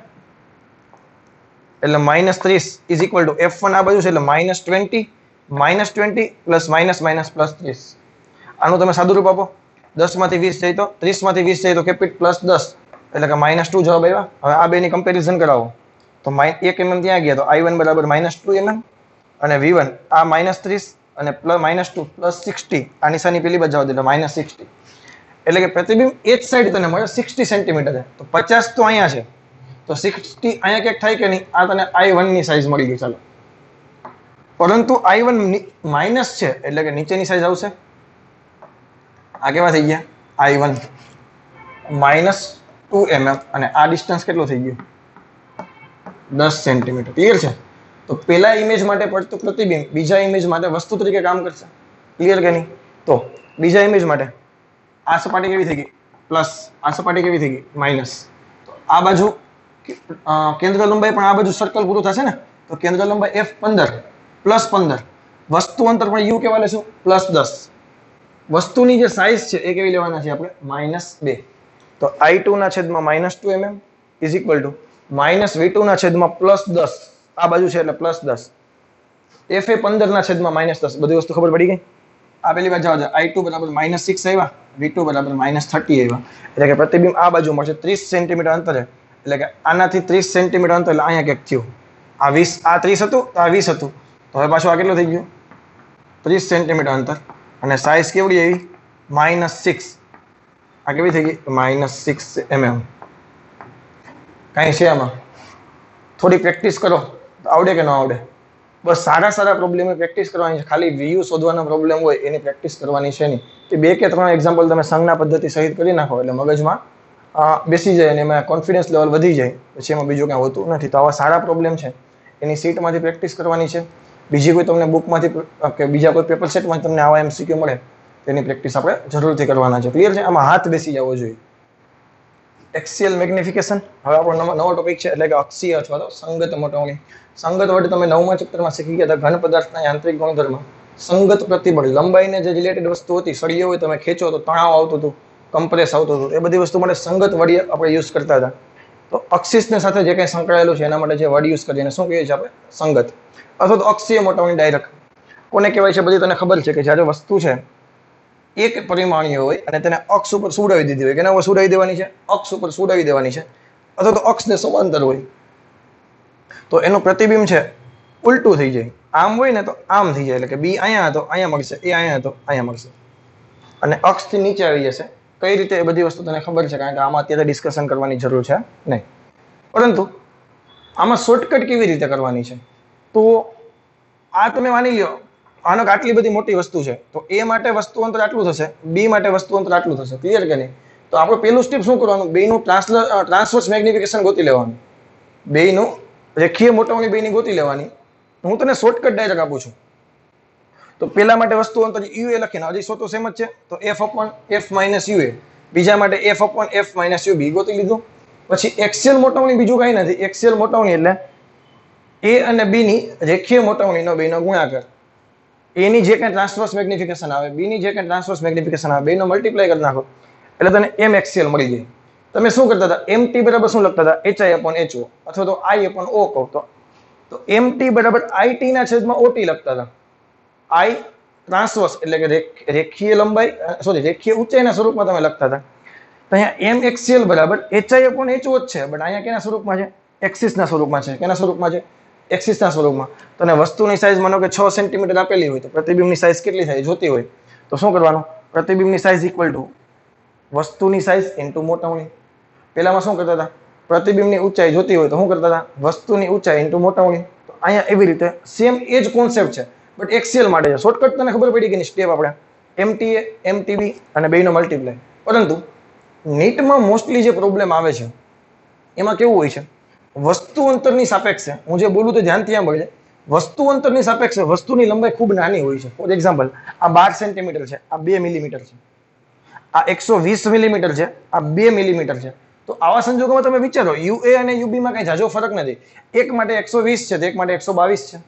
એટલે -30 ઇઝ ઇક્વલ ટુ f1 આ બાજુ છે એટલે -20 -20 પ્લસ માઇનસ માઇનસ પ્લસ 30. આનું તમે સાદું રૂપ આપો. 10 માંથી 20 જાય તો 30 માંથી 20 જાય તો કેપિટ પ્લસ 10 એટલે કે -2 જવાબ આવ્યા. હવે આ બેની કમ્પેરિઝન કરાવો તો 1 mm ત્યાં ગયા તો i1 બરાબર -2 mm અને v1 આ -30 અને -2 પ્લસ 60. આ નિશાની પેલી બાજુ જવા દે એટલે -60. એટલે કે પ્રતિબિંબ એ જ સાઈડ તને મળે 60 સેન્ટીમીટર છે. તો 50 તો અહીંયા છે, તો 60 અહીંયા ક્યાંક થાય કે નહીં? આ તને i1 ની સાઈઝ મળી ગઈ. ચાલો, પરંતુ i1 માઇનસ છે એટલે કે નીચેની સાઈઝ આવશે. આ કેવા થઈ ગયા? i1 -2 mm અને આ ડિસ્ટન્સ કેટલું થઈ ગયું? 10 સેન્ટીમીટર. ક્લિયર છે? તો પેલા ઇમેજ માટે પડતું પ્રતિબિંબ બીજા ઇમેજ માટે વસ્તુ તરીકે કામ કરશે. ક્લિયર કે નહીં? તો બીજા ઇમેજ માટે આ સપાટી કેવી થઈ ગઈ? પ્લસ. આ સપાટી કેવી થઈ ગઈ? માઇનસ. તો આ બાજુ કેન્દ્ર લંબાઈ પણ આ બાજુ સર્કલ પૂરું થશે ને, તો કેન્દ્ર લંબાઈ f15 પ્લસ 15. વસ્તુ અંતર પણ u કેવા લેશું? +10. વસ્તુની જે સાઈઝ છે એ કેવી લેવાના છે આપણે? -2. તો i2 ના છેદમાં -2 mm is equal two -v2 ના છેદમાં +10. આ બાજુ છે એટલે +10. f એ 15 ના છેદમાં -10. બધી વસ્તુ ખબર પડી ગઈ? આ પેલી બાજુ જાવ, i2 બરાબર -6 આવ્યા, v2 બરાબર -30 આવ્યા. એટલે કે પ્રતિબિંબ આ બાજુ મળશે 30 સેન્ટીમીટર અંતરે. એટલે કે આનાથી 30 સેન્ટીમીટર અંતર એટલે અહીંયા ક્યાંક થયું. આ 20, આ 30 હતું, આ 20 હતું. તો હવે પાછું આ કેટલું થઈ ગયું? 30 સેન્ટીમીટર અંતર. અને સાઈઝ કેવડી આવી? -6. આ કેવી થઈ ગઈ? -6 mm. કાંઈ છે આમાં? થોડી પ્રેક્ટિસ કરો તો આવડે કે ન આવડે? બસ સારા પ્રોબ્લેમ પ્રેક્ટિસ કરવાની છે. ખાલી VU શોધવાનો પ્રોબ્લેમ હોય એની પ્રેક્ટિસ કરવાની છે નહીં. કે 2 કે 3 એક્ઝામ્પલ તમે સંજ્ઞા પદ્ધતિ સહિત કરી નાખો એટલે મગજમાં બેસી જાય અને એમાં કોન્ફિડન્સ લેવલ વધી જાય. પછી એમાં બીજું કાંઈ હોતું નથી. તો આવા સારા પ્રોબ્લેમ છે એની સીટમાંથી પ્રેક્ટિસ કરવાની છે. બીજી કોઈ તમને બુકમાંથી કે બીજા કોઈ પેપર સેટમાં તમને આવા MCQ મળે તેની પ્રેક્ટિસ આપણે જરૂરથી કરવાના છે. ક્લિયર છે? આમાં હાથ બેસી જવો જોઈએ. એક્સિયલ મેગ્નિફિકેશન હવે આપણો નવો ટોપિક છે, એટલે કે અક્ષીય અથવા તો સંગત મોટવણી. સંગત વર્ડ તમે 9મા ચેપ્ટરમાં શીખી ગયા હતા. ઘન પદાર્થના યાંત્રિક ગુણધર્મ. સંગત પ્રતિબળ, લંબાઈને જે રિલેટેડ વસ્તુ હતી, સળિયો હોય તમે ખેંચો તો તણાવ આવતું હતું, કમ્પ્રેસ આવતું હતું. એ બધી વસ્તુ માટે સંગત વર્ડ આપણે યુઝ કરતા હતા. તો અક્ષિસને સાથે જે કંઈ સંકળાયેલું છે એના માટે જે વર્ડ યુઝ કરીએ એને શું કહીએ છીએ આપણે? સંગત. અથવા તો અક્ષીય મોટવણી ડાયરેક્ટ કોને કહેવાય છે? બધી તને ખબર છે કે જ્યારે વસ્તુ છે એક પરિમાણીય હોય અને તેને અક્ષ ઉપર સુડાવી દીધી હોય. કેના ઉપર સુડાવી દેવાની છે? અક્ષ ઉપર સુડાવી દેવાની છે. અથવા તો અક્ષને સમાંતર હોય તો એનું પ્રતિબિંબ છે ઉલટું થઈ જાય. આમ હોય ને તો આમ થઈ જાય. એટલે કે બી અહીંયા હતો અહીંયા મળશે, એ અહીંયા હતો અહીંયા મળશે. અને અક્ષથી નીચે આવી જશે કઈ રીતે એ બધી વસ્તુ તને ખબર છે, કારણ કે આમાં અત્યારે ડિસ્કશન કરવાની જરૂર છે નહીં. પરંતુ આમાં શોર્ટકટ કેવી રીતે કરવાની છે, તો આ તમે માની લ્યો આનો આટલી બધી મોટી વસ્તુ છે, તો એ માટે વસ્તુ અંતર આટલું થશે, બી માટે વસ્તુ અંતર આટલું થશે. ક્લિયર કે નહીં? તો આપણું પહેલું સ્ટેપ શું કરવાનું, બેયનું ટ્રાન્સવર્સ મેગ્નિફિકેશન ગોતી લેવાનું, બેયનું રેખીય મોટાઓની બેયની ગોતી લેવાની. હું તને શોર્ટકટ ડાયરેક્ટ આપું છું. તો પેલા માટે વસ્તુ અંતર યુએ લખીને, હજી તો સેમ જ છે, તો f upon f minus u a. બીજા માટે f upon f minus u b ગોતી લીધું. પછી એક્સિયલ મોટાઓની બીજું કઈ નથી, એક્સિયલ મોટાઓની એટલે એ અને બી ની રેખીય મોટાઓનીનો બેનો ગુણાકાર. એની જે કઈ ટ્રાન્સવર્સ મેગ્નિફિકેશન આવે, બી ની જે કઈ ટ્રાન્સવર્સ મેગ્નિફિકેશન આવે, બેનો મલ્ટીપ્લાય કરી નાખો એટલે તને એમ એક્સિયલ મળી જાય. તમે શું કરતા હતા, એમ ટી બરાબર શું લખતા હતા, H I upon H O, અથવા તો આઈ અપોન ઓ કહો તો એમ ટી બરાબર આઈ ટી ના છેદમાં ઓટી લખતા હતા. આઈ ટ્રાન્સવર્સ એટલે કે રેખીય લંબાઈ, સોરી રેખીય ઊંચાઈના સ્વરૂપમાં તમે લખતા હતા. તો અહીંયા એમ એક્સિયલ બરાબર એચઆઈ અપોન એચઓ જ છે, બટ અહીંયા કેના સ્વરૂપમાં છે, એક્સિસના સ્વરૂપમાં છે. કેના સ્વરૂપમાં છે, એક્સિસના સ્વરૂપમાં. તો અને વસ્તુની સાઈઝ માનો કે 6 સેન્ટીમીટર આપેલી હોય, તો પ્રતિબિંબની સાઈઝ કેટલી થાય જોતી હોય, તો શું કરવાનું, પ્રતિબિંબની સાઈઝ ઇક્વલ ટુ વસ્તુની સાઈઝ ઇન્ટુ મોટાઓની. પેલામાં શું કરતા હતા, પ્રતિબિંબની ઊંચાઈ જોતી હોય તો શું કરતા હતા, વસ્તુની ઊંચાઈ ઇન્ટુ મોટાઓની. તો અહીંયા એવી રીતે સેમ એ જ કોન્સેપ્ટ છે, બટ એક્સિયલ માટે છે. શોર્ટકટ તને ખબર પડી કે સ્ટેપ આપણે એમટીએ, એમટીબી અને બેનો મલ્ટીપ્લાય. પરંતુ નીટમાં મોસ્ટલી જે પ્રોબ્લેમ આવે છે એમાં કેવું હોય છે, વસ્તુ અંતરની સાપેક્ષે, હું જે બોલું તો ધ્યાનથી સાંભળજે, વસ્તુ અંતરની સાપેક્ષે વસ્તુની લંબાઈ ખૂબ નાની હોય છે. ફોર એક્ઝામ્પલ, આ 12 સેન્ટીમીટર છે, આ 2 મિલીમીટર છે, આ 120 મિલીમીટર છે, આ 2 મિલીમીટર છે. તો આવા સંજોગોમાં તમે વિચારો, યુએ અને યુબી માં કઈ જાજો ફરક નથી. એક માટે 120 છે, તો એક માટે 122 છે,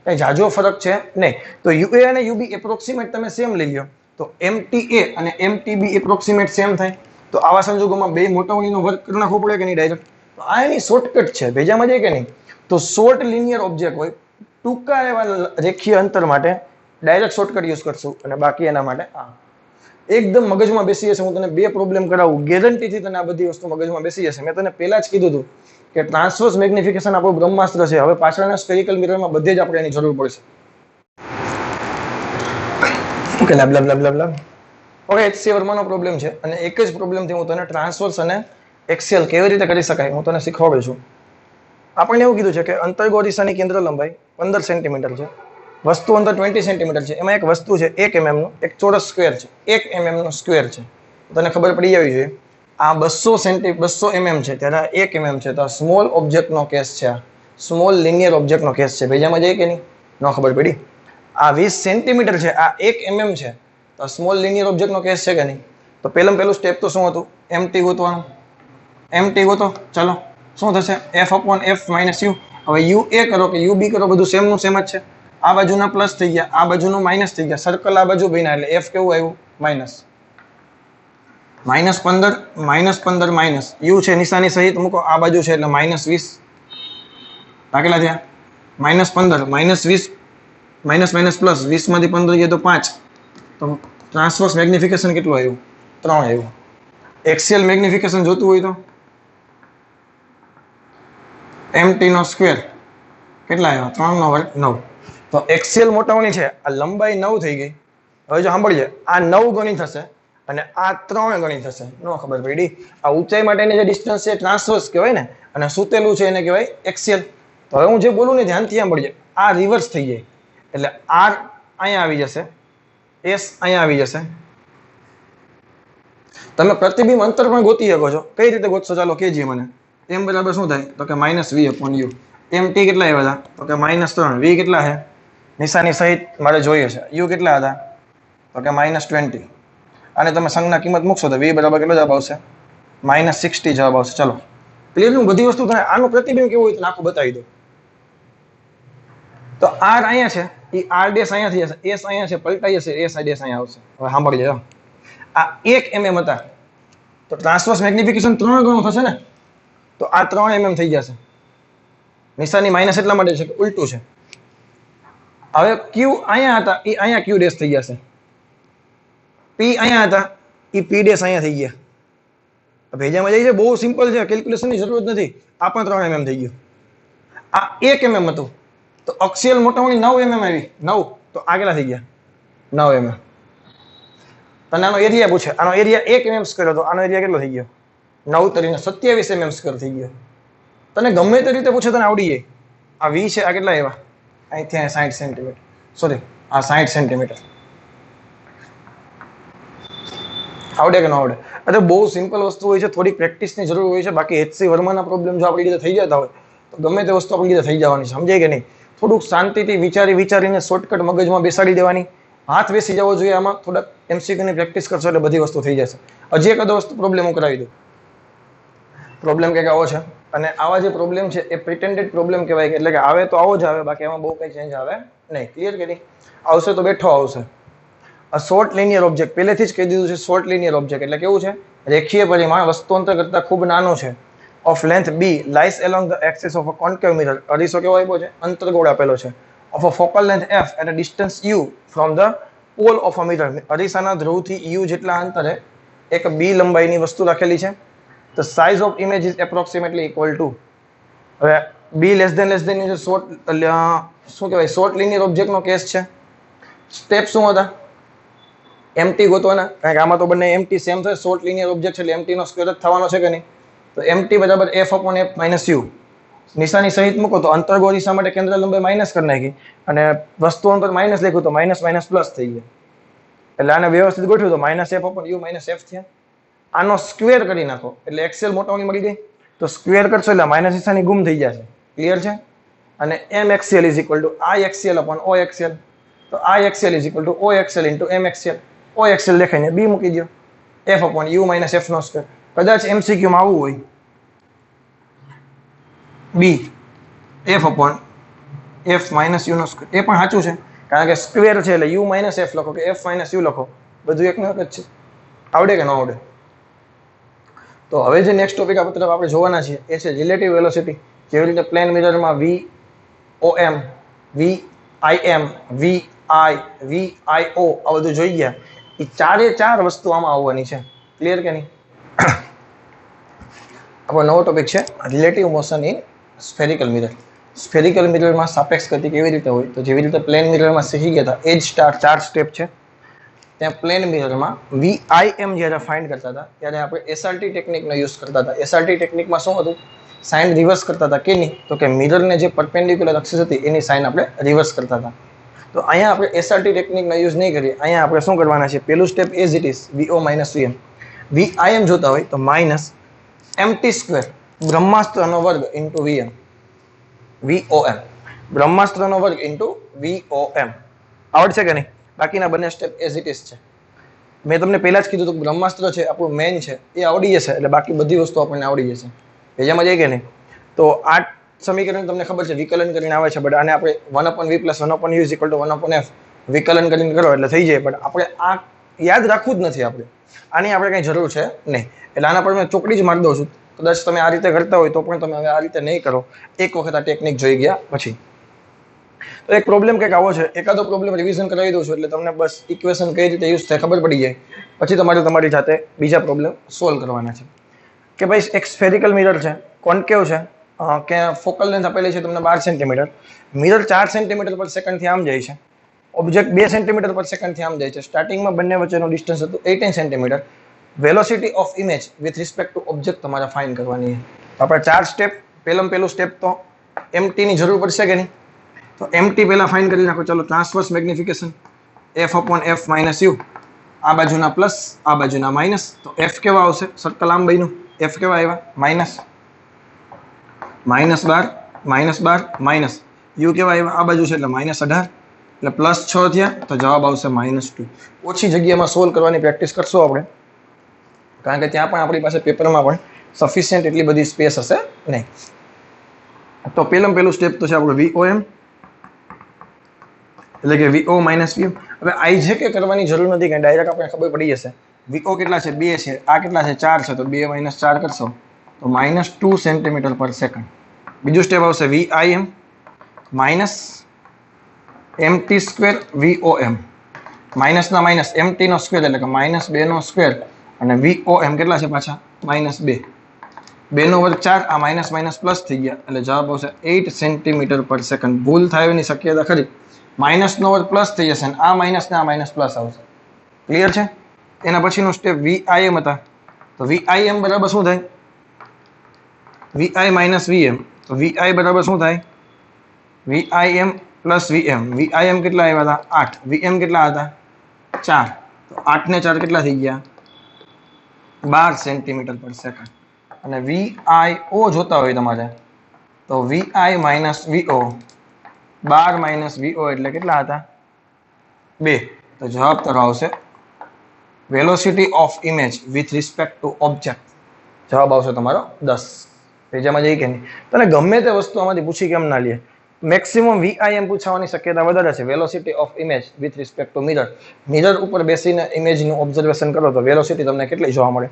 કઈ જાજો ફરક છે નહીં. તો યુએ અને યુબી એપ્રોક્સિમેટ તમે સેમ લઈ લો, તો એમટીએ અને એમટીબી એપ્રોક્સિમેટ સેમ થાય. તો આવા સંજોગોમાં બે મોટાઓનીનો વર્ક કરી નાખવો પડે કે નહીં ડાયરેક્ટ? તો આ એની શોર્ટકટ છે. ભેજામાં જાય કે નહીં? તો શોર્ટ લિનિયર ઓબ્જેક્ટ હોય, ટૂંકા એવા રેખીય અંતર માટે ડાયરેક્ટ શોર્ટકટ યુઝ કરશું, અને બાકી એના માટે આ એકદમ મગજમાં બેસી જશે. હું તને બે પ્રોબ્લેમ કરાવું, ગેરંટીથી તને આ બધી વસ્તુ મગજમાં બેસી જશે. મેં તને પહેલા જ કીધું હતું કે ટ્રાન્સવર્સ મેગ્નિફિકેશન આપણું બ્રહ્માસ્ત્ર છે. હવે પાછળના સ્ફેરિકલ મિરરમાં બધે જ આપણે એની જરૂર પડશે. ઓકે, લાબ લાબ લાબ લાબ લાબ. ઓકે, એચસી વર્માનો પ્રોબ્લેમ છે, અને એક જ પ્રોબ્લેમથી હું તને ટ્રાન્સવર્સ અને એક્સિયલ કેવી રીતે કરી શકાય હું તને શીખવાડું છું. આપણને એવું કીધું છે કે અંતર્ગો દિશાની કેન્દ્ર લંબાઈ 15 સેન્ટીમીટર છે, વસ્તુ અંતર 20 સેન્ટીમીટર છે. એમાં એક વસ્તુ છે 1 mm નું એક ચોરસ સ્ક્વેર છે, 1 mm નો સ્ક્વેર છે. તને ખબર પડી જવી જોઈએ આ 200 mm છે, ત્યારે 1 mm છે. તો સ્મોલ ઓબ્જેક્ટનો કેસ છે, આ સ્મોલ લિનિયર ઓબ્જેક્ટનો કેસ છે. ભેજામાં જાય કે નહીં? ન ખબર પડી. આ 20 સેન્ટીમીટર છે, આ 1 mm છે, તો સ્મોલ લિનિયર ઓબ્જેક્ટનો કેસ છે કે નહીં? તો પહેલું સ્ટેપ તો શું હતું, એમટી ગોતવાનું. એમટી ગોતો, ચાલો શું થશે, F upon f minus you. હવે યુ એ કરો કે યુ બી કરો, બધું સેમનું સેમ જ છે. આ બાજુના પ્લસ થઈ ગયા, આ બાજુનું માઇનસ થઈ ગયા, સર્કલ આ બાજુ બન્યા, એટલે એફ કેવું આવ્યું, માઇનસ. -15 માઇનસ યુ છે નિશાની સહિત મૂકો, આ બાજુ છે એટલે -20. કેટલા થયા, -15 -20 માઇનસ પ્લસ 20 માંથી 15 ગયા તો 5. તો ટ્રાન્સવર્સ મેગ્નિફિકેશન કેટલું આવ્યું, 3 આવ્યું. એક્સિયલ મેગ્નિફિકેશન જોતું હોય તો mt નો સ્ક્વેર કેટલા આવ્યા, 3 નો વર્ગ 9. તો એક્સિયલ મોટાઓની છે, આ લંબાઈ 9 થઈ ગઈ. હવે જો સાંભળજે, આ 9 ગણી થશે અને આ 3 ગણી થશે. નો ખબર પડી. આ ઊંચાઈ માટેની જે ડિસ્ટન્સ છે ટ્રાન્સવર્સ કહેવાય ને, અને સૂતેલું છે એને કહેવાય એક્સિયલ. તો હવે હું જે બોલું ને ધ્યાનથી સાંભળજે, આ રિવર્સ થઈ જાય એટલે r અહીંયા આવી જશે, s અહીંયા આવી જશે. તમે પ્રતિબિંબ અંતર પણ ગોતી શકો છો. કઈ રીતે ગોતશો ચાલો કહેજે મને. m બરાબર શું થાય, તો કે -v upon u. mt કેટલા આવ્યા હતા, તો કે -3. v કેટલા છે, નિશાની સહિત મારે જોઈએ છે. u કેટલા હતા, તો કે -20. અને તમે સંજ્ઞા કિંમત મૂકશો તો v બરાબર કેટલો જવાબ આવશે, -60 જવાબ આવશે. ચલો ક્લિયર? હું બધી વસ્તુ તને આનું પ્રતિબિંબ કેવું હોય તો આખું બતાવી દઉં. તો r અહીંયા છે, એ r ડેશ અહીંયા થઈ જશે, s અહીંયા છે, પલટાઈ જશે, s ડેશ અહીંયા આવશે. હવે સાંભળી જાઓ, આ 1 mm હતા તો ટ્રાન્સવર્સ મેગ્નિફિકેશન 3 ગણું થશે ને, તો આ 3 mm થઈ જશે. નિશાની માઇનસ એટલા માટે છે કે ઉલટું છે. હવે q અહીંયા હતા, એ અહીંયા q ડેશ થઈ જશે. p અહીંયા હતા, એ p ડેશ અહીંયા થઈ ગયા. ભેજામાં જાય છે, બહુ સિમ્પલ છે, કેલ્ક્યુલેશનની જરૂર જ નથી. આ પણ 3 mm થઈ ગયું. આ 1 mm હતું તો અક્ષીયલ મોટાઓની 9 mm આવી, 9. તો આ કેટલા થઈ ગયા, 9 mm. તને આનો એરિયા પૂછે, આનો એરિયા 1 mm સ્ક્વેર હતો, આનો એરિયા કેટલો થઈ ગયો? 9 તરીને 27 mm સ્ક્વેર થઈ ગયો. તને ગમે તે રીતે પૂછે તને આવડી જાય. આ v છે, આ કેટલા આવ્યા? અહીંથી 60 સેન્ટીમીટર, સોરી આ 60 સેન્ટીમીટર. આવડે કે ન આવડે? અરે બહુ સિમ્પલ વસ્તુ હોય છે, થોડી પ્રેક્ટિસની જરૂર હોય છે. બાકી HC વર્માના પ્રોબ્લેમ જો આપણી રીતે થઈ જતા હોય તો ગમે તે વસ્તુ આપણી રીતે થઈ જવાની, સમજાય કે નહીં? થોડુંક શાંતિથી વિચારીને શોર્ટકટ મગજમાં બેસાડી દેવાની, હાથ બેસી જવો જોઈએ આમાં. થોડાક MCQ ની પ્રેક્ટિસ કરશો એટલે બધી વસ્તુ થઈ જશે. હજી એકાદો વસ્તુ પ્રોબ્લેમ હું કરાવી દઉં. પ્રોબ્લેમ કંઈક આવો છે, અને આવા જે પ્રોબ્લેમ છે એ પ્રિટેન્ડેડ પ્રોબ્લેમ કહેવાય, એટલે કે આવે તો આવો જ આવે, બાકી એમાં બહુ કંઈ ચેન્જ આવે નહીં. ક્લિયર કે નહીં? આવશે તો બેઠો આવશે. અ શોર્ટ લિનિયર ઓબ્જેક્ટ, પહેલેથી જ કહી દીધું છે શોર્ટ લિનિયર ઓબ્જેક્ટ એટલે કેવું છે? રેખીય પરિમાણ, વસ્તુ અંતર કરતાં ખૂબ નાનું છે. Of length b lies along the axis of a concave mirror. અરીસો કેવો આપ્યો છે? અંતર્ગોળ આપેલો છે. of a focal length f at a distance u from the pole of a mirror. અરીસાના ધ્રુવથી u જેટલા અંતરે એક b લંબાઈની વસ્તુ રાખેલી છે. the size of image is approximately equal to. હવે b less than જે શોર્ટ શું કહેવાય શોર્ટ લિનિયર ઓબ્જેક્ટનો કેસ છે. સ્ટેપ શું હતા? એમટી ગોતવાના, કારણ કે આમાં તો બંને એમટી સેમ થાય. શોર્ટ લિનિયર ઓબ્જેક્ટ છે એટલે એમટી નો સ્ક્વેર જ થવાનો છે કે નહીં? તો એમટી બરાબર f/f - u. નિશાની સહિત મૂકો તો અંતર્ગોળ દિશા માટે કેન્દ્ર લંબાઈ માઇનસ કરી નાખી, અને વસ્તુ અંતર માઇનસ લખ્યું તો માઇનસ માઇનસ પ્લસ થઈ ગયા. એટલે આને વ્યવસ્થિત ગોઠવ્યું તો -f/u - f થયા. આનો સ્ક્વેર કરી નાખો એટલે એક્સેલ મોટાની મળી ગઈ. તો સ્ક્વેર કરશો એટલે માઇનસ નિશાની ગુમ થઈ જશે. ક્લિયર છે? અને mxl = ixl/oxl. તો ixl = oxl × mxl. oxl દેખાઈને b મૂકી દો, f/u - f નો સ્ક્વેર. કદાચ MCQ માં આવવું હોય b f/f - u નો સ્ક્વેર, એ પણ સાચું છે, કારણ કે સ્ક્વેર છે એટલે u - f લખો કે f - u લખો, બધું એકનો એક જ છે. આવડે કે ન આવડે? તો હવે જે નેક્સ્ટ ટોપિક આપણે જોવાના છીએ એ છે રિલેટિવ વેલોસિટી. જેવી રીતે plane મિરરમાં VOM, VIM, VI, VIO આ બધું જોઈ ગયા. એ ચાર વસ્તુ આમાં આવવાની છે. ક્લિયર કે નહીં? આપણો નવો ટોપિક છે relative motion in spherical mirror. Spherical મિરરમાં સાપેક્ષ ગતિ કેવી રીતે હોય? તો જેવી રીતે પ્લેન મિરરમાં શીખી ગયા હતા એ જ 4 સ્ટેપ છે. ત્યાં પ્લેન મિરરમાં VIM જ્યારે ફાઇન્ડ કરતા હતા ત્યારે આપણે SRT ટેકનિકનો યુઝ કરતા હતા. SRT ટેકનિકમાં શું હતું? સાઇન રિવર્સ કરતા હતા. કેની? તો કે મિરરને જે પરપેન્ડિક્યુલર અક્ષ હતી એની સાઇન આપણે રિવર્સ કરતા હતા. તો અહીંયા આપણે SRT ટેકનિકનો યુઝ નહીં કરીએ. અહીંયા આપણે શું કરવાના છે? પહેલું step as it is VO - VM. VIM જોતા હોય તો -mt² બ્રહ્માસ્ત્રનો વર્ગ × VM. VOM બ્રહ્માસ્ત્રનો વર્ગ × VOM. આવડશે કે નહીં? બાકીના બંને સ્ટેપ એઝ ઇટ ઇઝ છે. મેં તમને પહેલા જ કીધું હતું બ્રહ્માસ્ત્ર છે આપણું મેઇન છે, એ આવડી જશે એટલે બાકી બધી વસ્તુ આપણને આવડી જશે. પેજામાં જાય કે નહીં? તો આ સમીકરણ તમને ખબર છે વિકલન કરીને આવે છે, બટ આને આપણે 1/v + 1/u = 1/f વિકલન કરીને કરો એટલે થઈ જાય. બટ આપણે આ યાદ રાખવું જ નથી. આની આપણે કંઈ જરૂર છે નહીં. એટલે આના પર મેં ચોકડી જ મારી દઉં છું. કદાચ તમે આ રીતે કરતા હોય તો પણ તમે હવે આ રીતે નહીં કરો એક વખત આ ટેકનિક જોઈ ગયા પછી. તો એક પ્રોબ્લેમ કંઈક આવો છે, એકાદો પ્રોબ્લેમ રિવિઝન કરાવી દઉં છું એટલે તમને બસ ઇક્વેશન કઈ રીતે યુઝ થાય ખબર પડી જાય. પછી તમારી જાતે બીજા પ્રોબ્લેમ સોલ્વ કરવાના છે. કે ભાઈ એક સ્ફેરિકલ મિરર છે, કોન્કેવ છે, કે ફોકલ લેન્થ આપેલી છે તમને 12 સેન્ટીમીટર. મિરર 4 સેન્ટીમીટર/સેકન્ડ થી આમ જાય છે. ઓબ્જેક્ટ 2 સેન્ટીમીટર/સેકન્ડ થી આમ જાય છે. સ્ટાર્ટિંગમાં બંને વચ્ચેનું ડિસ્ટન્સ હતું 18 centimetre. Velocity of image with respect two object તમારે ફાઇન્ડ કરવાની છે. આપણે 4 સ્ટેપ, પહેલું સ્ટેપ તો MT ની જરૂર પડશે કે નહીં? તો MT પહેલા ફાઇન્ડ કરી નાખો. ચલો ટ્રાન્સવર્સ મેગ્નિફિકેશન f/f - u. આ બાજુના પ્લસ, આ બાજુના માઇનસ. તો f કેવા આવશે? સર્કલ આમ બન્યું. f કેવા આવ્યા? -12 u કેવા આવ્યા? આ બાજુ છે એટલે -18 એટલે +6 થયા. તો જવાબ આવશે -2. ઓછી જગ્યામાં સોલ્વ કરવાની પ્રેક્ટિસ કરશો આપણે, કારણ કે ત્યાં પણ આપણી પાસે પેપરમાં પણ સફિશિયન્ટ એટલી બધી સ્પેસ હશે નહીં. તો પહેલું સ્ટેપ તો છે આપણું VOM એટલે કે VO - VM. હવે આઈ જે કે કરવાની જરૂર નથી, કે ડાયરેક્ટ આપણે ખબર પડી જશે. VO કેટલા છે? 2 છે. આ કેટલા છે? 4 છે. તો 2 - 4 કરશો તો -2 સેન્ટીમીટર/સેકન્ડ. બીજું સ્ટેપ આવશે VIM -mt² VOM. માઇનસના માઇનસ MT નો સ્ક્વેર એટલે કે -2 નો સ્ક્વેર, અને VOM કેટલા છે પાછા? -2. 2 નો વર્ગ 4. આ માઇનસ પ્લસ થઈ ગયા એટલે જવાબ આવશે 8 સેન્ટીમીટર/સેકન્ડ. ભૂલ થાય એની શક્યતા ખરી. માઇનસ નો વર્ગ પ્લસ થઈ જશે, આ માઇનસ ને આ માઇનસ પ્લસ આવશે. ક્લિયર છે? એના પછીનો સ્ટેપ VIM હતા, તો VIM બરાબર શું થાય? VI minus VM. તો VI બરાબર શું થાય? VIM plus VM. VIM કેટલા આવ્યા હતા? 8. VM કેટલા હતા? 4. તો 8 ને 4 કેટલા થઈ ગયા? 12 સેન્ટીમીટર પર સેકન્ડ. અને VIO જોતા હોય તમારે, તો VI minus VO, 12 minus VO એટલે કેટલા હતા? 2. તો જવાબ તારો આવશે velocity of image with respect two object. જવાબ આવશે તમારો 10. પેજામાં જઈ કે નહીં? તને ગમે તે વસ્તુ આમાંથી પૂછી કેમ ના લે, મેક્સિમમ VIM પૂછવાની શક્યતા વધારે છે. Velocity of image with respect two mirror. Mirror ઉપર બેસીને ઇમેજનું ઓબ્ઝર્વેશન કરો તો વેલોસિટી તમને કેટલી જોવા મળે?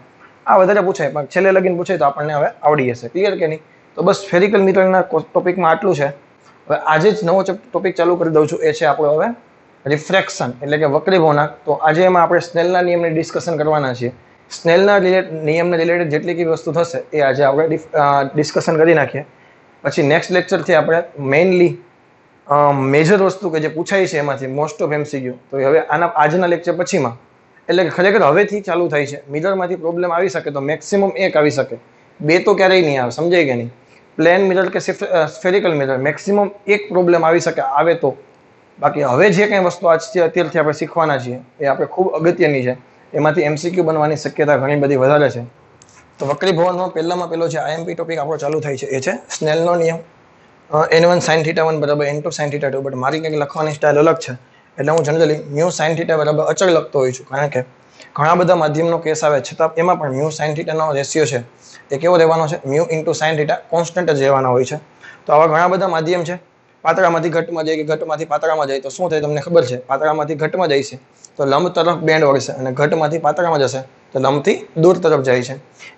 આ વધારે પૂછાય, પણ છેલ્લે લગીને પૂછાય તો આપણને હવે આવડી જશે. ક્લિયર કે નહીં? તો બસ સ્ફેરિકલ મિરરના ટોપિકમાં આટલું છે. હવે આજે જ નવો ટોપિક ચાલુ કરી દઉં છું, એ છે આપણો હવે રિફ્રેક્શન એટલે કે વક્રીભવનાંક. તો આજે એમાં આપણે સ્નેલના નિયમની ડિસ્કશન કરવાના છીએ. સ્નેલના નિયમને રિલેટેડ જેટલી કઈ વસ્તુ થશે એ આજે આપણે ડિસ્કશન કરી નાખીએ. પછી નેક્સ્ટ લેક્ચરથી આપણે મેઇનલી મેજર વસ્તુ કે જે પૂછાય છે એમાંથી મોસ્ટ ઓફ MCQ, તો હવે આના આજના લેક્ચર પછીમાં, એટલે કે ખરેખર હવેથી ચાલુ થાય છે. મિરરમાંથી પ્રોબ્લેમ આવી શકે તો મેક્સિમમ એક આવી શકે, 2 તો ક્યારેય નહીં આવે. સમજાય કે નહીં? પ્લેન મિરર કે સ્ફેરિકલ મિરર મેક્સિમમ એક પ્રોબ્લેમ આવી શકે, આવે તો. બાકી હવે જે કંઈ વસ્તુ આજથી અત્યારથી આપણે શીખવાના છીએ એ આપણે ખૂબ અગત્યની છે. એમાંથી MCQ બનવાની શક્યતા ઘણી બધી વધારે છે. તો વક્રીભવનનો પહેલામાં પહેલો જે IMP ટોપિક આપણો ચાલુ થાય છે એ છે સ્નેલનો નિયમ. N1 sin θ1 બરાબર N2 sin θ2. બટ મારી કંઈક લખવાની સ્ટાઇલ અલગ છે, એટલે હું જનરલી મ્યુ sin θ બરાબર અચળ લખતો હોઉં છું. કારણ કે ઘણા બધા માધ્યમનો કેસ આવે છતાં એમાં પણ મ્યુ sin θનો રેશિયો છે એ કેવો રહેવાનો છે? મ્યુ ઇન્ટુ sin θ કોન્સ્ટન્ટ જ રહેવાના હોય છે. તો આવા ઘણા બધા માધ્યમ છે. પાતળામાંથી ઘટમાં જાય કે ઘટમાંથી પાતળામાં જાય તો શું થાય તમને ખબર છે? પાતળામાંથી ઘટમાં જાય છે તો લંબ તરફ બેન્ડ વળશે, અને ઘટમાંથી પાતળામાં જશે તો લંબથી દૂર તરફ જાય છે.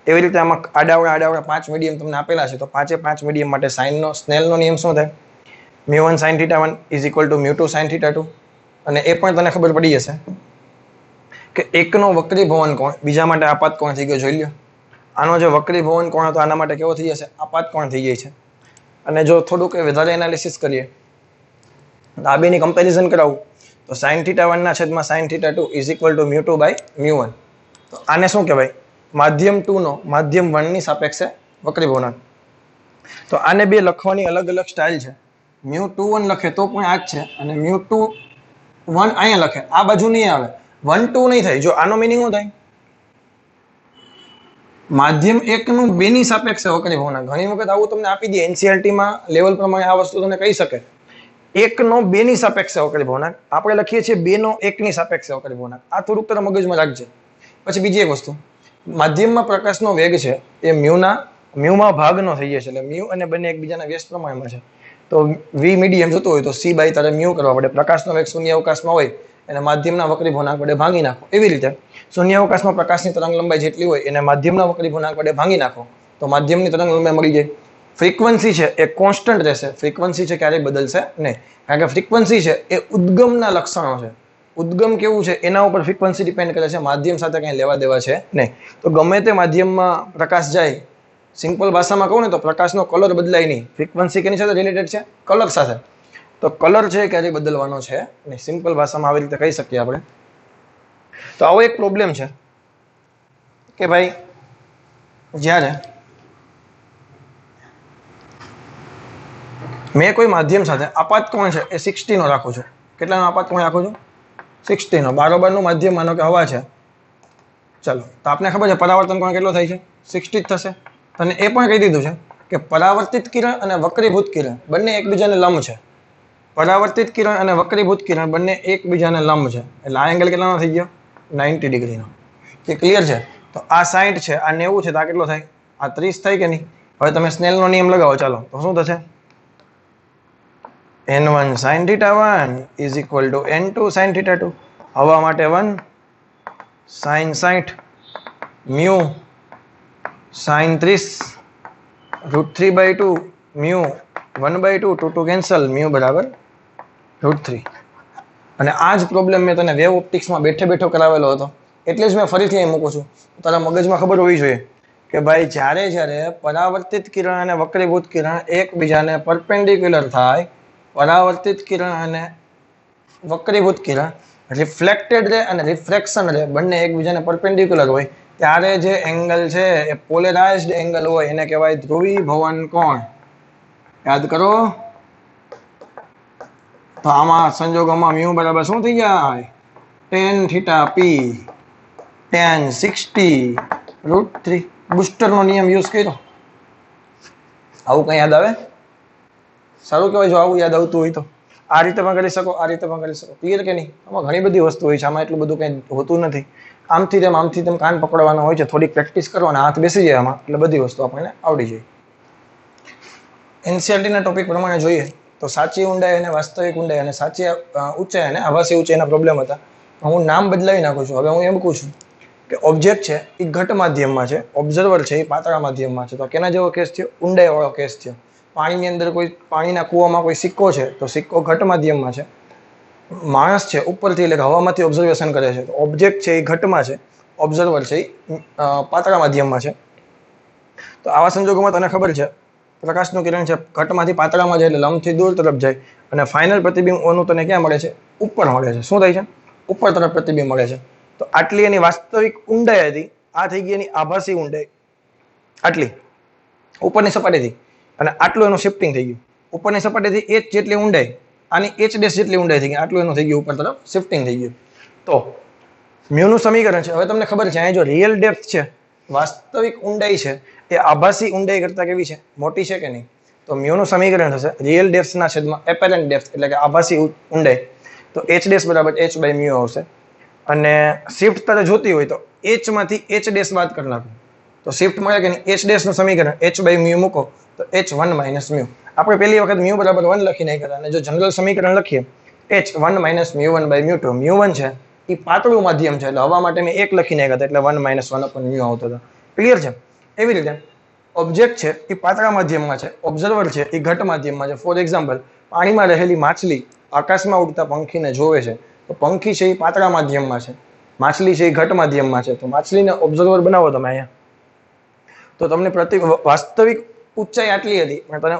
એવી રીતે આમાં આડાવડા 5 મીડિયમ તમને આપેલા છે. તો 5 મીડિયમ માટે સાઇનનો સ્નેલનો નિયમ શું થાય? Mu one sin θ1 is equal to mu two sin θ2. અને એ પણ તને ખબર પડી જશે કે એકનો વક્રીભવન કોણ બીજા માટે આપાત કોણ થઈ ગયો. જોઈ લ્યો, આનો જે વક્રીભવન કોણ હતો આના માટે કેવો થઈ જશે? આપાત કોણ થઈ જાય છે. અને જો થોડુંક વધારે એનાલિસિસ કરીએ, આ બેની કમ્પેરિઝન કરાવું તો sin θ1 ના છેદમાં sin θ2 is equal to mu two by mu one. તો આને શું કહેવાય? માધ્યમ 2 નો માધ્યમ 1 ની સાપેક્ષે વક્રીભવનાંક. તો આને બે લખવાની અલગ અલગ સ્ટાઇલ છે. મ્યુ21 લખે તો પણ આ જ છે, અને મ્યુ21 અહીંયા લખે, આ બાજુ નહીં આવે, 1 2 નહીં થાય. જો આનો મિનિંગ શું થાય? માધ્યમ 1 નું 2 ની સાપેક્ષે વક્રીભવનાંક. ઘણી વખત આવું તમને આપી દે NCERT માં, લેવલ પ્રમાણે આ વસ્તુ તમને કહી શકે. 1 નો 2 ની સાપેક્ષે વક્રીભવનાંક, આપણે લખીએ છીએ 2 નો 1 ની સાપેક્ષે વક્રીભવનાંક. આ થોડુંક તારા મગજમાં રાખજે. પછી બીજી એક વસ્તુ, માધ્યમમાં પ્રકાશનો વેગ છે એ મ્યુમાં ભાગનો થઈ જાય છે. એટલે મ્યુ અને બંને એકબીજાના વ્યસ્ત પ્રમાણમાં છે. તો V મીડિયમ જતું હોય તો C બાય તારે મ્યુ કરવા પડે. પ્રકાશનો વેગ શૂન્ય અવકાશમાં હોય એને માધ્યમના વક્રીભવનાંક વડે ભાંગી નાખો. એવી રીતે શૂન્ય અવકાશમાં પ્રકાશની તરંગ લંબાઈ જેટલી હોય એને માધ્યમના વક્રીભવનાંક વડે ભાંગી નાખો તો માધ્યમની તરંગ લંબાઈ મળી જાય. ફ્રીક્વન્સી છે એ કોન્સ્ટન્ટ રહેશે. ફ્રીક્વન્સી છે ક્યારેય બદલશે નહીં, કારણ કે ફ્રીક્વન્સી છે એ ઉદ્ગમના લક્ષણો છે. ઉદ્ગમ કેવું છે એના ઉપર ફ્રીક્વન્સી ડિપેન્ડ કરે છે, માધ્યમ સાથે કંઈ લેવા દેવા છે નહીં. તો ગમે તે માધ્યમમાં પ્રકાશ જાય, સિમ્પલ ભાષામાં કહું ને તો પ્રકાશનો કલર બદલાય નહીં. ફ્રીક્વન્સી કેની સાથે રિલેટેડ છે? કલર સાથે. તો કલર છે ક્યારેય બદલવાનો છે નહીં. સિમ્પલ ભાષામાં આવી રીતે કહી શકીએ આપણે. તો આવો એક પ્રોબ્લેમ છે કે ભાઈ જ્યારે મેં કોઈ માધ્યમ સાથે આપાત કોણ છે એ 60 નો રાખું છું. કેટલાનો આપાત કોણ રાખું છું? 60 નો. બારોબારનું માધ્યમ માનો કે હવા છે. ચાલો, તો આપણે ખબર છે પરાવર્તન કોણ કેટલો થાય છે? 60 જ થશે. અને એ પણ કહી દીધું છે કે પરાવર્તિત કિરણ અને વક્રીભૂત કિરણ બંને એકબીજાને લંબ છે. પરાવર્તિત કિરણ અને વક્રીભૂત કિરણ બંને એકબીજાને લંબ છે. એટલે આ એંગલ કેટલાનો થઈ ગયો? 90 ડિગ્રીનો. કે ક્લિયર છે? તો આ 60 છે, આ 90 છે, તો આ કેટલો થાય? આ 30 થાય કે નહીં? હવે તમે સ્નેલનો નિયમ લગાવો. ચાલો, તો શું થશે? N1 sin θ1 is equal to N2 sin θ2. હવા માટે 1 sin 60 mu sin 30 √3/2 mu 1/2 2 cancel mu બરાબર √3. અને આ જ પ્રોબ્લેમ મેં તને વેવ ઓપ્ટિક્સમાં બેઠો કરાવેલો હતો, એટલે જ મેં ફરીથી અહીં મૂકું છું. તારા મગજમાં ખબર હોવી જોઈએ કે ભાઈ જ્યારે પરાવર્તિત કિરણ અને વક્રીભૂત કિરણ એકબીજાને પરપેન્ડિક્યુલર થાય, પરાવર્તિત કિરણ અને વક્રીભૂત કિરણ રિફ્લેક્ટેડ રે અને રિફ્રેક્શન રે બંને એકબીજાને પરપેન્ડિક્યુલર હોય ત્યારે જે એંગલ છે એ પોલેરાઇઝ્ડ એંગલ હોય એને કહેવાય ધ્રુવીભવન કોણ. યાદ કરો. તો આમાં સંજોગોમાં મ્યુ બરાબર શું થઈ જાય? tan theta p tan 60√3. બુસ્ટરનો નિયમ યુઝ કર્યો. આવું કઈ યાદ આવે? સારું કહેવાય જો આવું યાદ આવતું હોય તો. આ રીતે પણ કરી શકો, આ રીતે પણ કરી શકો. ક્લિયર કે નહીં? આમાં ઘણી બધી વસ્તુ હોય છે, આમાં એટલું બધું કંઈ હોતું નથી. આમથી તેમ કાન પકડવાનો હોય છે, થોડીક પ્રેક્ટિસ કરવાના, હાથ બેસી જાય આમાં એટલે બધી વસ્તુ આપણને આવડી જાય. એનસીઆરટીના ટોપિક પ્રમાણે જોઈએ તો સાચી ઊંડાઈ અને વાસ્તવિક ઊંડાઈ અને સાચી ઊંચાઈ અને આભાસી ઊંચાઈના પ્રોબ્લેમ હતા. હું નામ બદલાવી નાખું છું. હવે હું એમ કહું છું કે ઓબ્જેક્ટ છે એ ઘટ માધ્યમમાં છે, ઓબ્ઝર્વર છે એ પાતળા માધ્યમમાં છે. તો કેના જેવો કેસ થયો? ઊંડાઈવાળો કેસ થયો. પાણીની અંદર કોઈ પાણીના કૂવામાં કોઈ સિક્કો છે તો સિક્કો ઘટ માધ્યમમાં છે. માણસ છે ઉપરથી એટલે કે હવામાંથી ઓબ્ઝર્વેશન કરે છે તો ઓબ્જેક્ટ છે એ ઘટમાં છે, ઓબ્ઝર્વર છે એ પાતળા માધ્યમમાં છે. તો આવા સંજોગોમાં તને ખબર છે પ્રકાશનું કિરણ છે ઘટમાંથી પાતળામાં જાય એટલે લંબથી દૂર તરફ જાય અને ફાઇનલ પ્રતિબિંબ ઓનું તને ક્યાં મળે છે? ઉપર મળે છે. શું થાય છે? ઉપર તરફ પ્રતિબિંબ મળે છે. તો આટલી એની વાસ્તવિક ઊંડાઈ હતી. આ થઈ ગઈ એની આભાસી ઊંડાઈ. આટલી ઉપરની સપાટીથી અને આટલું એનું શિફ્ટિંગ થઈ ગયું. ઉપરની સપાટીથી h જેટલી ઊંડાઈ, આની h' જેટલી ઊંડાઈ થઈ ગઈ, આટલું એનું થઈ ગયું ઉપર તરફ શિફ્ટિંગ થઈ ગયું. તો મ્યુનું સમીકરણ છે. હવે તમને ખબર છે અહીં જો રિયલ ડેપ્થ છે, વાસ્તવિક ઊંડાઈ છે એ આભાસી ઊંડાઈ કરતા કેવી છે? મોટી છે કે નહીં? તો મ્યુનું સમીકરણ થશે રિયલ ડેપ્થના છેદમાં એપેરન્ટ ડેપ્થ એટલે કે આભાસી ઊંડાઈ. તો h' બરાબર h બાય મ્યુ આવશે. અને શિફ્ટ તારે જોતી હોય તો h માંથી h' બાદ કરી નાખો તો શિફ્ટ મળે કે નહીં? h' નું સમીકરણ h બાય મ્યુ મૂકો તો h1 માઇનસ મ્યુ. આપણે પહેલી વખત મ્યુ બરાબર 1 લખી નાખ્યા અને જો જનરલ સમીકરણ લખીએ h1 માઇનસ મ્યુ1 બાય મ્યુ2. મ્યુ1 છે એ પાતળું માધ્યમ છે એટલે હવા માટે મેં 1 લખી નાખ્યા એટલે 1 માઇનસ 1 અપોન મ્યુ આવતો હતો. ક્લિયર છે? એવી રીતે ઓબ્જેક્ટ છે એ પાતળા માધ્યમમાં છે, ઓબ્ઝર્વર છે એ ઘટ માધ્યમમાં છે. ફોર એક્ઝામ્પલ પાણીમાં રહેલી માછલી આકાશમાં ઉડતા પંખીને જોવે છે તો પંખી છે એ પાતળા માધ્યમમાં છે, માછલી છે એ ઘટ માધ્યમમાં છે. તો માછલીને ઓબ્ઝર્વર બનાવો તમે અહીંયા તો તમને વાસ્તવિક ઊંચાઈ આટલી હતી પણ તને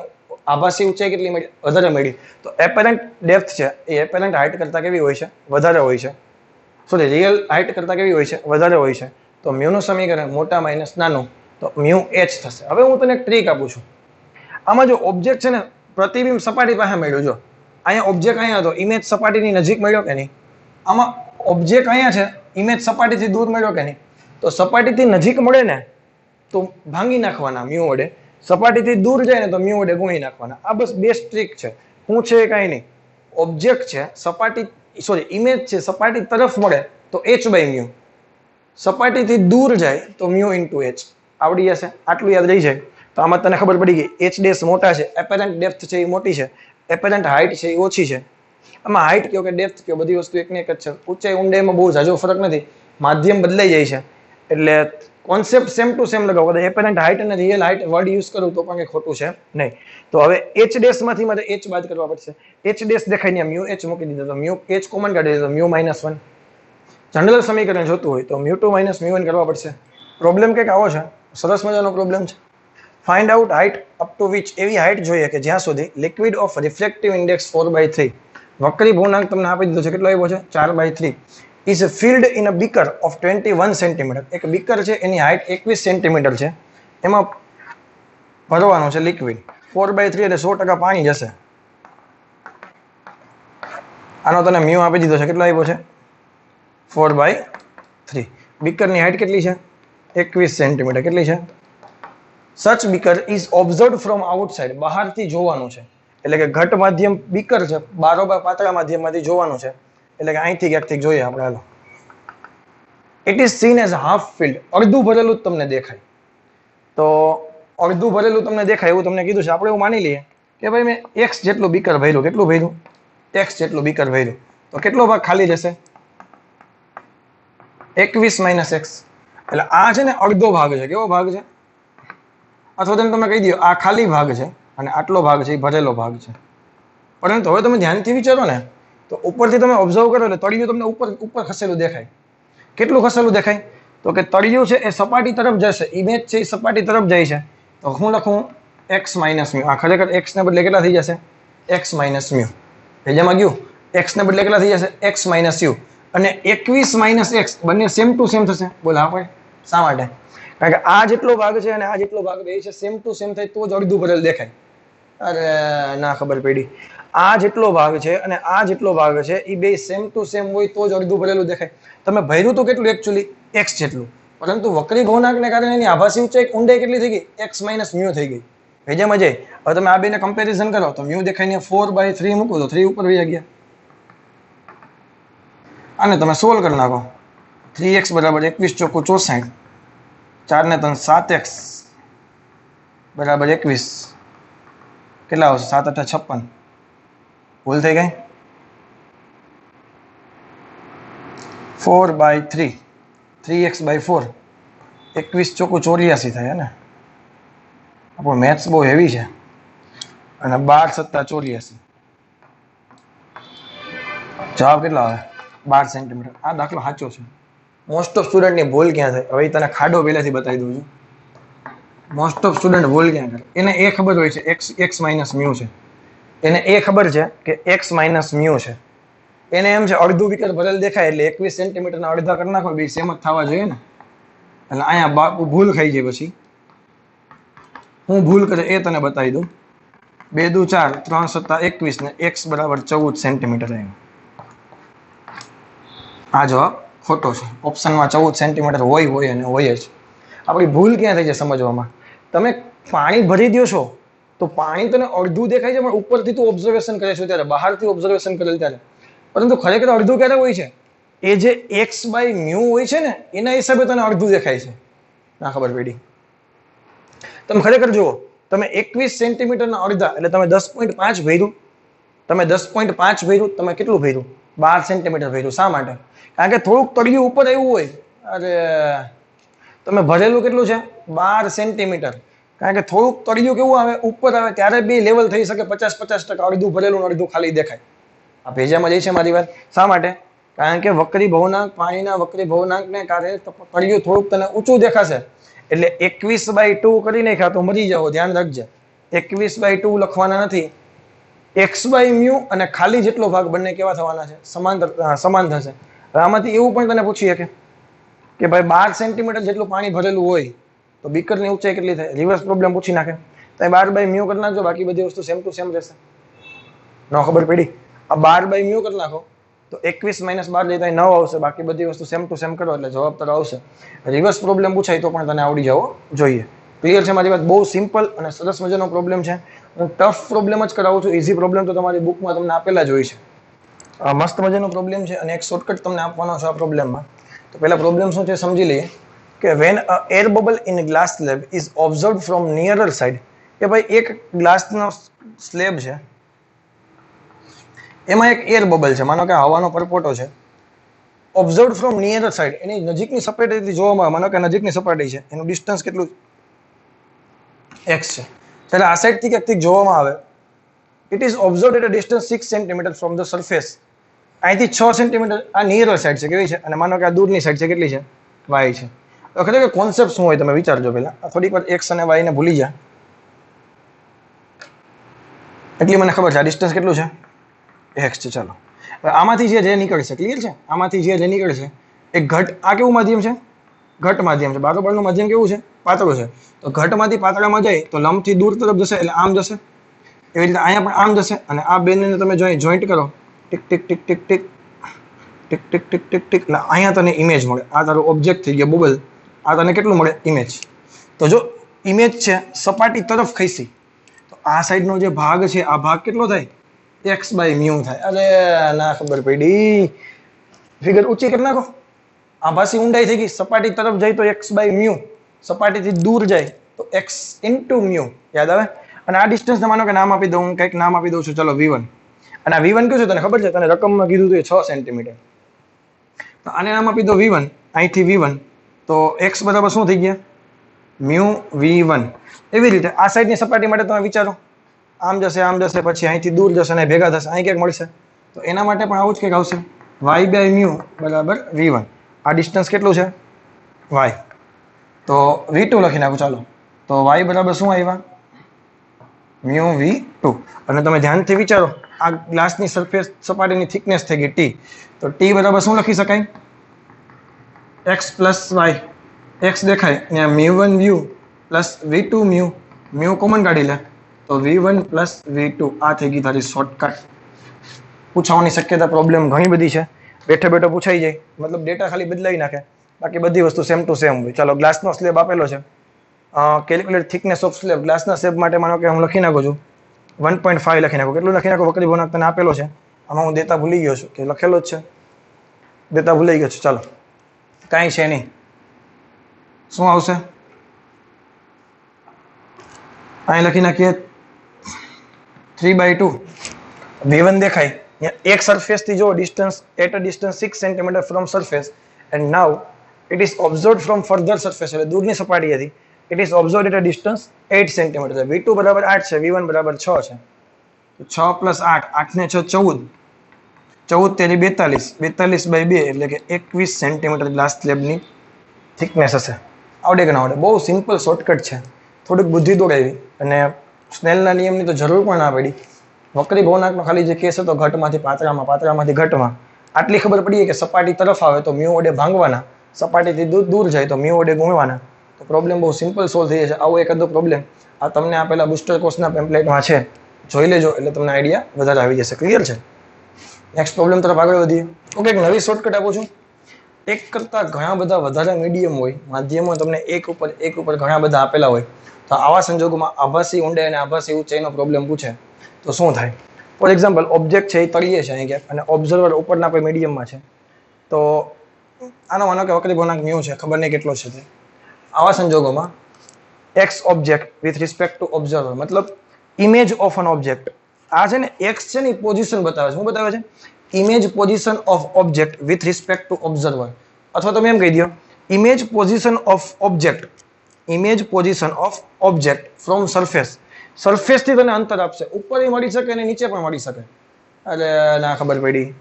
આભાસી ઊંચાઈ કેટલી મળી? વધારે મળી. તો એપેરન્ટ ડેપ્થ છે એ એપેરન્ટ હાઇટ કરતા કેવી હોય છે? વધારે હોય છે. સોરી, રિયલ હાઇટ કરતા કેવી હોય છે? વધારે હોય છે. તો મ્યુનું સમીકરણ મોટા માઇનસ નાનું તો મ્યુ h થશે. હવે હું તને એક ટ્રીક આપું છું. આમાં જો ઓબ્જેક્ટ છે ને પ્રતિબિંબ સપાટી પાસે મળ્યું, જો અહીંયા ઓબ્જેક્ટ અહીંયા હતો, ઇમેજ સપાટીની નજીક મળ્યો કે નહીં? આમાં ઓબ્જેક્ટ અહીંયા છે, ઇમેજ સપાટીથી દૂર મળ્યો કે નહીં? તો સપાટીથી નજીક મળે ને તો ભાંગી નાખવાના મ્યુ વડે, સપાટીથી દૂર જાય ને તો મ્યુ વડે ગુણી નાખવાના. આ બસ બેસ્ટ ટ્રીક છે. શું છે? કાંઈ નહીં. ઓબ્જેક્ટ છે સપાટી ઇમેજ છે સપાટી તરફ મળે તો h બાય મ્યુ, સપાટીથી દૂર જાય તો મ્યુ ઇન્ટુ h. આવડી જશે. આટલું યાદ રહી જાય તો આમાં તને ખબર પડી ગઈ h' મોટા છે, એપેરન્ટ ડેપ્થ છે એ મોટી છે, એપેરન્ટ હાઇટ છે એ ઓછી છે. આમાં હાઇટ કયો કે ડેપ્થ કયો બધી વસ્તુ એકને એક જ છે. ઊંચાઈ ઊંડાઈમાં બહુ ઝાઝો ફરક નથી, માધ્યમ બદલાઈ જાય છે એટલે કોન્સેપ્ટ સેમ ટુ સેમ લગાવો. કદાચ એપેરન્ટ હાઇટ અને રિયલ હાઇટ વર્ડ યુઝ કરું તો પણ કંઈ ખોટું છે નહીં. તો હવે h' માંથી મારે h બાદ કરવા પડશે. h' દેખાય ને મ્યુ h મૂકી દીધો તો મ્યુ h કોમન કાઢી દીધો મ્યુ -1. જનરલ સમીકરણ જોતું હોય તો મ્યુ2 માઇનસ મ્યુ1 કરવા પડશે. પ્રોબ્લેમ કંઈક આવો છે, સરસ મજાનો પ્રોબ્લેમ છે. Find out height up to which, એવી હાઇટ જોઈએ કે જ્યાં સુધી લિક્વિડ ઓફ રિફ્લેક્ટિવ ઇન્ડેક્સ 4/3, વક્રી પૂર્ણાંક તમને આપી દીધો છે, કેટલો આવ્યો છે? 4/3, is field in a beaker of 21 centimetre. એક બીકર છે એની હાઇટ 21 સેન્ટીમીટર છે, એમાં ભરવાનું છે લિક્વિડ. 4/3 એટલે 100% પાણી જશે. આનો તને મ્યુ આપી દીધો છે, કેટલો આવ્યો છે? 4/3. બીકરની હાઇટ કેટલી છે? 21 સેન્ટીમીટર. કેટલી છે? Such beaker is observed from outside, બહારથી જોવાનું છે. એટલે કે ઘટ માધ્યમ બીકર છે, બારોબાર પાતળા માધ્યમમાંથી જોવાનું છે. એટલે કે અહીંથી ક્યાંકથી જોઈએ આપણે. હાલો, it is seen as half filled, અડધું ભરેલું જ તમને દેખાય. તો અડધું ભરેલું તમને દેખાય એવું તમને કીધું છે. આપણે એવું માની લઈએ કે ભાઈ મેં x જેટલું બીકર ભર્યું. કેટલું ભર્યું? x જેટલું બીકર ભર્યું. તો કેટલો ભાગ ખાલી રહેશે? 21 માઇનસ x. એટલે આ છે ને અડધો ભાગ છે. કેવો ભાગ છે? અથવા તમે કહી દો આ ખાલી ભાગ છે અને આટલો ભાગ છે એ ભરેલો ભાગ છે. પરંતુ હવે તમે ધ્યાનથી વિચારો ને તો ઉપરથી તમે ઓબ્ઝર્વ કરો એટલે તળિયું તમને ઉપર ખસેલું દેખાય. કેટલું ખસેલું દેખાય? તો કે તળિયું છે એ સપાટી તરફ જશે, ઇમેજ છે એ સપાટી તરફ જાય છે. તો હું લખું x માઇનસ મ્યુ. આ ખરેખર x ને બદલે કેટલા થઈ જશે? x minus mu. જેમાં ગયું x ને બદલે કેટલા થઈ જશે? x minus you. અને 21 માઇનસ એક્સ બંને સેમ ટુ સેમ થશે. બોલો હા ભાઈ, શા માટે? કારણ કે આ જેટલો ભાગ છે અને આ જેટલો ભાગ બે છે સેમ ટુ સેમ થાય તો જ અડધું ભરેલ દેખાય. અરે ના ખબર પડી. આ જેટલો ભાગ છે અને આ જેટલો ભાગ છે એ બે સેમ ટુ સેમ હોય તો જ અડધું ભરેલું દેખાય. તમે ભર્યું તો કેટલું એકચ્યુઅલી એક્સ જેટલું, પરંતુ વક્રી ભવનાંકને કારણે એની આભાસી ઊંચાઈ ઊંડાઈ કેટલી થઈ ગઈ? એક્સ માઇનસ મ્યુ થઈ ગઈ. ભેજામાં જાય. હવે તમે આ બેને કમ્પેરિઝન કરો તો મ્યુ દેખાય ને 4/3 મૂકો તો 3 ઉપર વહી ગયા. આને તમે સોલ્વ કરી નાખો. 3x બરાબર 21 ચોખ્ખું 64, 4 ને 3 7x બરાબર 21. કેટલા આવશે? 7 8 56. ભૂલ થઈ ગઈ. 4/3 3x/4 21 ચોખ્ખું 84 થાય ને. આપણું મેથ્સ બહુ હેવી છે. અને 12 સત્તા 84. જવાબ કેટલો આવે? 12 સેન્ટીમીટર. આ દાખલો સાચો છે. મોસ્ટ ઓફ સ્ટુડન્ટની ભૂલ ક્યાં થાય? હવે તને ખાડો પહેલાથી બતાવી દઉં છું. મોસ્ટ ઓફ સ્ટુડન્ટ ભૂલ ક્યાં કરે? એને એ ખબર હોય છે એક્સ માઇનસ મ્યુ છે. એને એ ખબર છે કે એક્સ માઇનસ મ્યુ છે. એને એમ છે અડધું વિકર ભરેલ દેખાય એટલે 21 સેન્ટીમીટરના અડધા કરી નાખો, બે સેમ જ થવા જોઈએ ને. એટલે અહીંયા ભૂલ ખાઈ જાય. પછી હું ભૂલ કરે એ તને બતાવી દઉં. 2 દુ 4 3 સત્તા 21 ને x બરાબર 14 સેન્ટીમીટર આવ્યું. આ જવાબ ખોટો છે. ઓપ્શનમાં 14 સેન્ટીમીટર હોય અને હોય જ. આપણી ભૂલ ક્યાં થઈ છે સમજવામાં? તમે પાણી ભરી દો છો તો પાણી તને અડધું દેખાય છે, પણ ઉપરથી તું ઓબ્ઝર્વેશન કરે છે ત્યારે, બહારથી ઓબ્ઝર્વેશન કરેલ ત્યારે. પરંતુ ખરેખર અડધું ક્યારે હોય છે? એ જે x/μ હોય છે ને એના હિસાબે તને અડધું દેખાય છે. ના ખબર પડી? તમે ખરેખર જુઓ, તમે 21 સેન્ટીમીટરના અડધા એટલે તમે 10.5 ભર્યું. તમે 10.5 ભર્યું, તમે કેટલું ભર્યું? 12 સેન્ટીમીટર ભર્યું. શા માટે? કારણ કે થોડુંક તળિયું ઉપર આવ્યું હોય. અરે તમે ભરેલું કેટલું છે? 12 સેન્ટીમીટર. કારણ કે થોડુંક તળિયું કેવું આવે? ઉપર આવે ત્યારે બે લેવલ થઈ શકે. 50-50% અડધું ભરેલું અડધું ખાલી દેખાય. આ ભેજામાં જાય છે મારી વાત. શા માટે? કારણ કે વક્રી ભવનાંક, પાણીના વક્રી ભવનાંકને કારણે તળિયું થોડુંક તને ઊંચું દેખાશે. એટલે 21/2 કરી નાખ્યા તો મરી જાઓ. ધ્યાન રાખજે, 21/2 લખવાના નથી. x/μ અને ખાલી જેટલો ભાગ બંને કેવા થવાના છે? સમાન થશે. આમાંથી એવું પણ તને પૂછી શકે કે ભાઈ 12 સેન્ટીમીટર જેટલું પાણી ભરેલું હોય તો બીકરની ઊંચાઈ કેટલી થાય? રિવર્સ પ્રોબ્લેમ પૂછી નાખે. તો 12/μ કરી નાખજો, બાકી બધી વસ્તુ સેમ ટુ સેમ રહેશે. ન ખબર પડી? આ 12/μ કરી નાખો તો 21 - 12 થાય 9 આવશે. બાકી બધી વસ્તુ સેમ ટુ સેમ કરો એટલે જવાબ તારો આવશે. રિવર્સ પ્રોબ્લેમ પૂછાય તો પણ તને આવડી જવો જોઈએ. ક્લિયર છે મારી વાત? બહુ સિમ્પલ અને સરસ મજાનો પ્રોબ્લેમ છે. હું ટફ પ્રોબ્લેમ જ કરાવું છું. ઇઝી પ્રોબ્લેમ તો તમારી બુકમાં તમને આપેલા જ હોય છે. મસ્ત મજાનો પ્રોબ્લેમ છે અને એક શોર્ટકટ તમને આપવાનો છે આ પ્રોબ્લેમમાં. તો પહેલા પ્રોબ્લેમ શું છે સમજી લઈએ કે when a air bubble in glass slab is observed from nearer side. કે ભાઈ એક ગ્લાસનો સ્લેબ છે, એમાં એક એર બબલ છે, માનો કે હવાનો પરપોટો છે. ઓબ્ઝર્વડ ફ્રોમ નિયરર સાઇડ, એની નજીકની સપાટીથી જોવામાં આવે. માનો કે નજીકની સપાટી છે, એનું ડિસ્ટન્સ કેટલું? x છે. ત્યારે આ સાઇડથી ક્યાંકથી જોવામાં આવે. It is observed at a distance 6 centimetre from the surface. અહીંથી 6 સેન્ટીમીટર આ નિયરર સાઇડ છે. કેવી છે? અને માનો કે આ દૂરની સાઇડ છે. કેટલી છે? y છે. તો ખરેખર કોન્સેપ્ટ શું હોય તમે વિચારજો પહેલા. થોડીક વાર x અને y ને ભૂલી જા. એટલી મને ખબર છે. આ ડિસ્ટન્સ કેટલું છે? x છે. ચાલો હવે આમાંથી જે નીકળશે, ક્લિયર છે? આમાંથી જે નીકળશે એક ઘટ. આ કેવું માધ્યમ છે? ઘટ માધ્યમ છે. બારોબારનું માધ્યમ કેવું છે? પાતળું છે. તો ઘટમાંથી પાતળામાં જાય તો લંબથી દૂર તરફ જશે એટલે આમ જશે. એવી રીતે અહીંયા પણ આમ જશે. અને આ બેને તમે જોઈન્ટ કરો, tick tick tick tick tick tick tick tick tick tick, એટલે અહીંયા તને ઇમેજ મળે. આ તારો ઓબ્જેક્ટ થઈ ગયો બબલ. આ તને કેટલું મળે? ઇમેજ. તો જો ઇમેજ છે સપાટી તરફ ખસી તો આ સાઈડનો જે ભાગ છે આ ભાગ કેટલો થાય? x/μ થાય. અરે ના ખબર પડી? ફિગર ઊંચી કરી નાખો. આભાસી ઊંડાઈ થઈ ગઈ. સપાટી તરફ જાય તો x/μ, સપાટીથી દૂર જાય તો x * μ. યાદ આવે? અને આ ડિસ્ટન્સ માનો કે નામ આપી દઉં, હું કંઈક નામ આપી દઉં છું. ચલો v1. અને આ v1 કયું છે તને ખબર છે? તને રકમમાં કીધું હતું 6 સેન્ટીમીટર. તો આને નામ આપી દો v1. અહીંથી v1 તો x બરાબર શું થઈ ગયા? μv1. એવી રીતે આ સાઈડની સપાટી માટે તમે વિચારો, આમ જશે પછી અહીંથી દૂર જશે અને ભેગા થશે. અહીં ક્યાંક મળશે. તો એના માટે પણ આવું જ કંઈક આવશે. y/μ બરાબર v1. આ ડિસ્ટન્સ કેટલું છે? y. તો v2 લખી નાખું. ચાલો તો y બરાબર શું આવ્યા? μv2. અને તમે ધ્યાનથી વિચારો, આ ગ્લાસની સરફેસ સપાટીની થિકનેસ થઈ ગઈ ટી. તો ટી બરાબર શું લખી શકાય? X plus Y. એક્સ દેખાય અહીંયા મ્યુ1 વ્યુ plus v2 mu. Mu common કાઢી લે તો v1 પ્લસ v2. આ થઈ ગઈ તારી શોર્ટકટ. પૂછવાની શક્યતા પ્રોબ્લેમ ઘણી બધી છે, બેઠે બેઠો પૂછાઈ જાય, મતલબ ડેટા ખાલી બદલાઈ નાખે, બાકી બધી વસ્તુ સેમ ટુ સેમ હોય. ચાલો ગ્લાસનો સ્લેબ આપેલો છે, કેલ્ક્યુલેટ થિકનેસ ઓફ સ્લેબ. ગ્લાસના સ્લેબ માટે માનો કે હું લખી નાખું છું 1.5 લખી નાખો. કેટલું લખી નાખો? વક્રી ગુણાંક તને આપેલો છે, આમાં હું દેતા ભૂલી ગયો છું કે લખેલો જ છે, દેતા ભૂલાઈ ગયો છું. ચાલો કાંઈ છે નહીં, શું આવશે? અહીં લખી નાખીએ 3/2. v1 દેખાય એક સરફેસ થી જો distance at a distance 6 centimetre from surface and now it is observed from further surface. એટલે દૂરની સપાટી હતી, it is observed at a distance 8 centimetre. v2 બરાબર 8 છે, v1 બરાબર 6 છે. તો 6 પ્લસ 8, 8 ને 6 14, 14 તેરી 42, 42/2 એટલે કે 21 સેન્ટીમીટર ગ્લાસ સ્લેબની થિકનેસ હશે. આવડે કે ના આવડે? બહુ સિમ્પલ શોર્ટકટ છે, થોડીક બુદ્ધિ દોડાવી અને સ્નેલના નિયમની તો જરૂર પણ ના પડી. વક્રી ભવનાકનો ખાલી જે કેસ હતો ઘટમાંથી પાતળામાં, પાતળામાંથી ઘટમાં, આટલી ખબર પડી કે સપાટી તરફ આવે તો મ્યુ વડે ભાંગવાના, સપાટીથી દૂર જાય તો મ્યુ વડે ગુણવાના. તો પ્રોબ્લેમ બહુ સિમ્પલ સોલ્વ થઈ જશે. આવો એકાદો પ્રોબ્લેમ આ તમને આપેલા બુસ્ટર કોર્સના પેમ્પલેટમાં છે, જોઈ લેજો એટલે તમને આઈડિયા વધારે આવી જશે. ક્લિયર છે? નેક્સ્ટ પ્રોબ્લેમ તરફ આગળ વધીએ. ઓકે, એક નવી શોર્ટકટ આપું છું. એક કરતા ઘણા બધા વધારે મીડિયમ હોય, માધ્યમો તમને એક ઉપર ઘણા બધા આપેલા હોય, તો આવા સંજોગોમાં આભાસી ઊંડાઈ અને આભાસી ઊંચાઈનો પ્રોબ્લેમ પૂછે તો શું થાય? ફોર એક્ઝામ્પલ, ઓબ્જેક્ટ છે એ તળિયે છે અહીં ક્યાંક અને ઓબ્ઝર્વર ઉપરના કોઈ મીડિયમમાં છે. તો આનો માનો કે વક્રી ભવનાક મ્યુ છે, ખબર નહીં કેટલો છે તે. આવા સંજોગોમાં x object with respect to observer, મતલબ ઇમેજ ઓફ એન ઓબ્જેક્ટ. આ છે ને એક્સ છે ને પોઝિશન બતાવે છે. શું બતાવે છે? Image position of object with respect to observer. અથવા તમે એમ કહી દો image position of object, image position of object from surface. સરફેસથી તને અંતર આપશે, ઉપર મળી શકે અને નીચે પણ મળી શકે. એટલે ના ખબર પડી.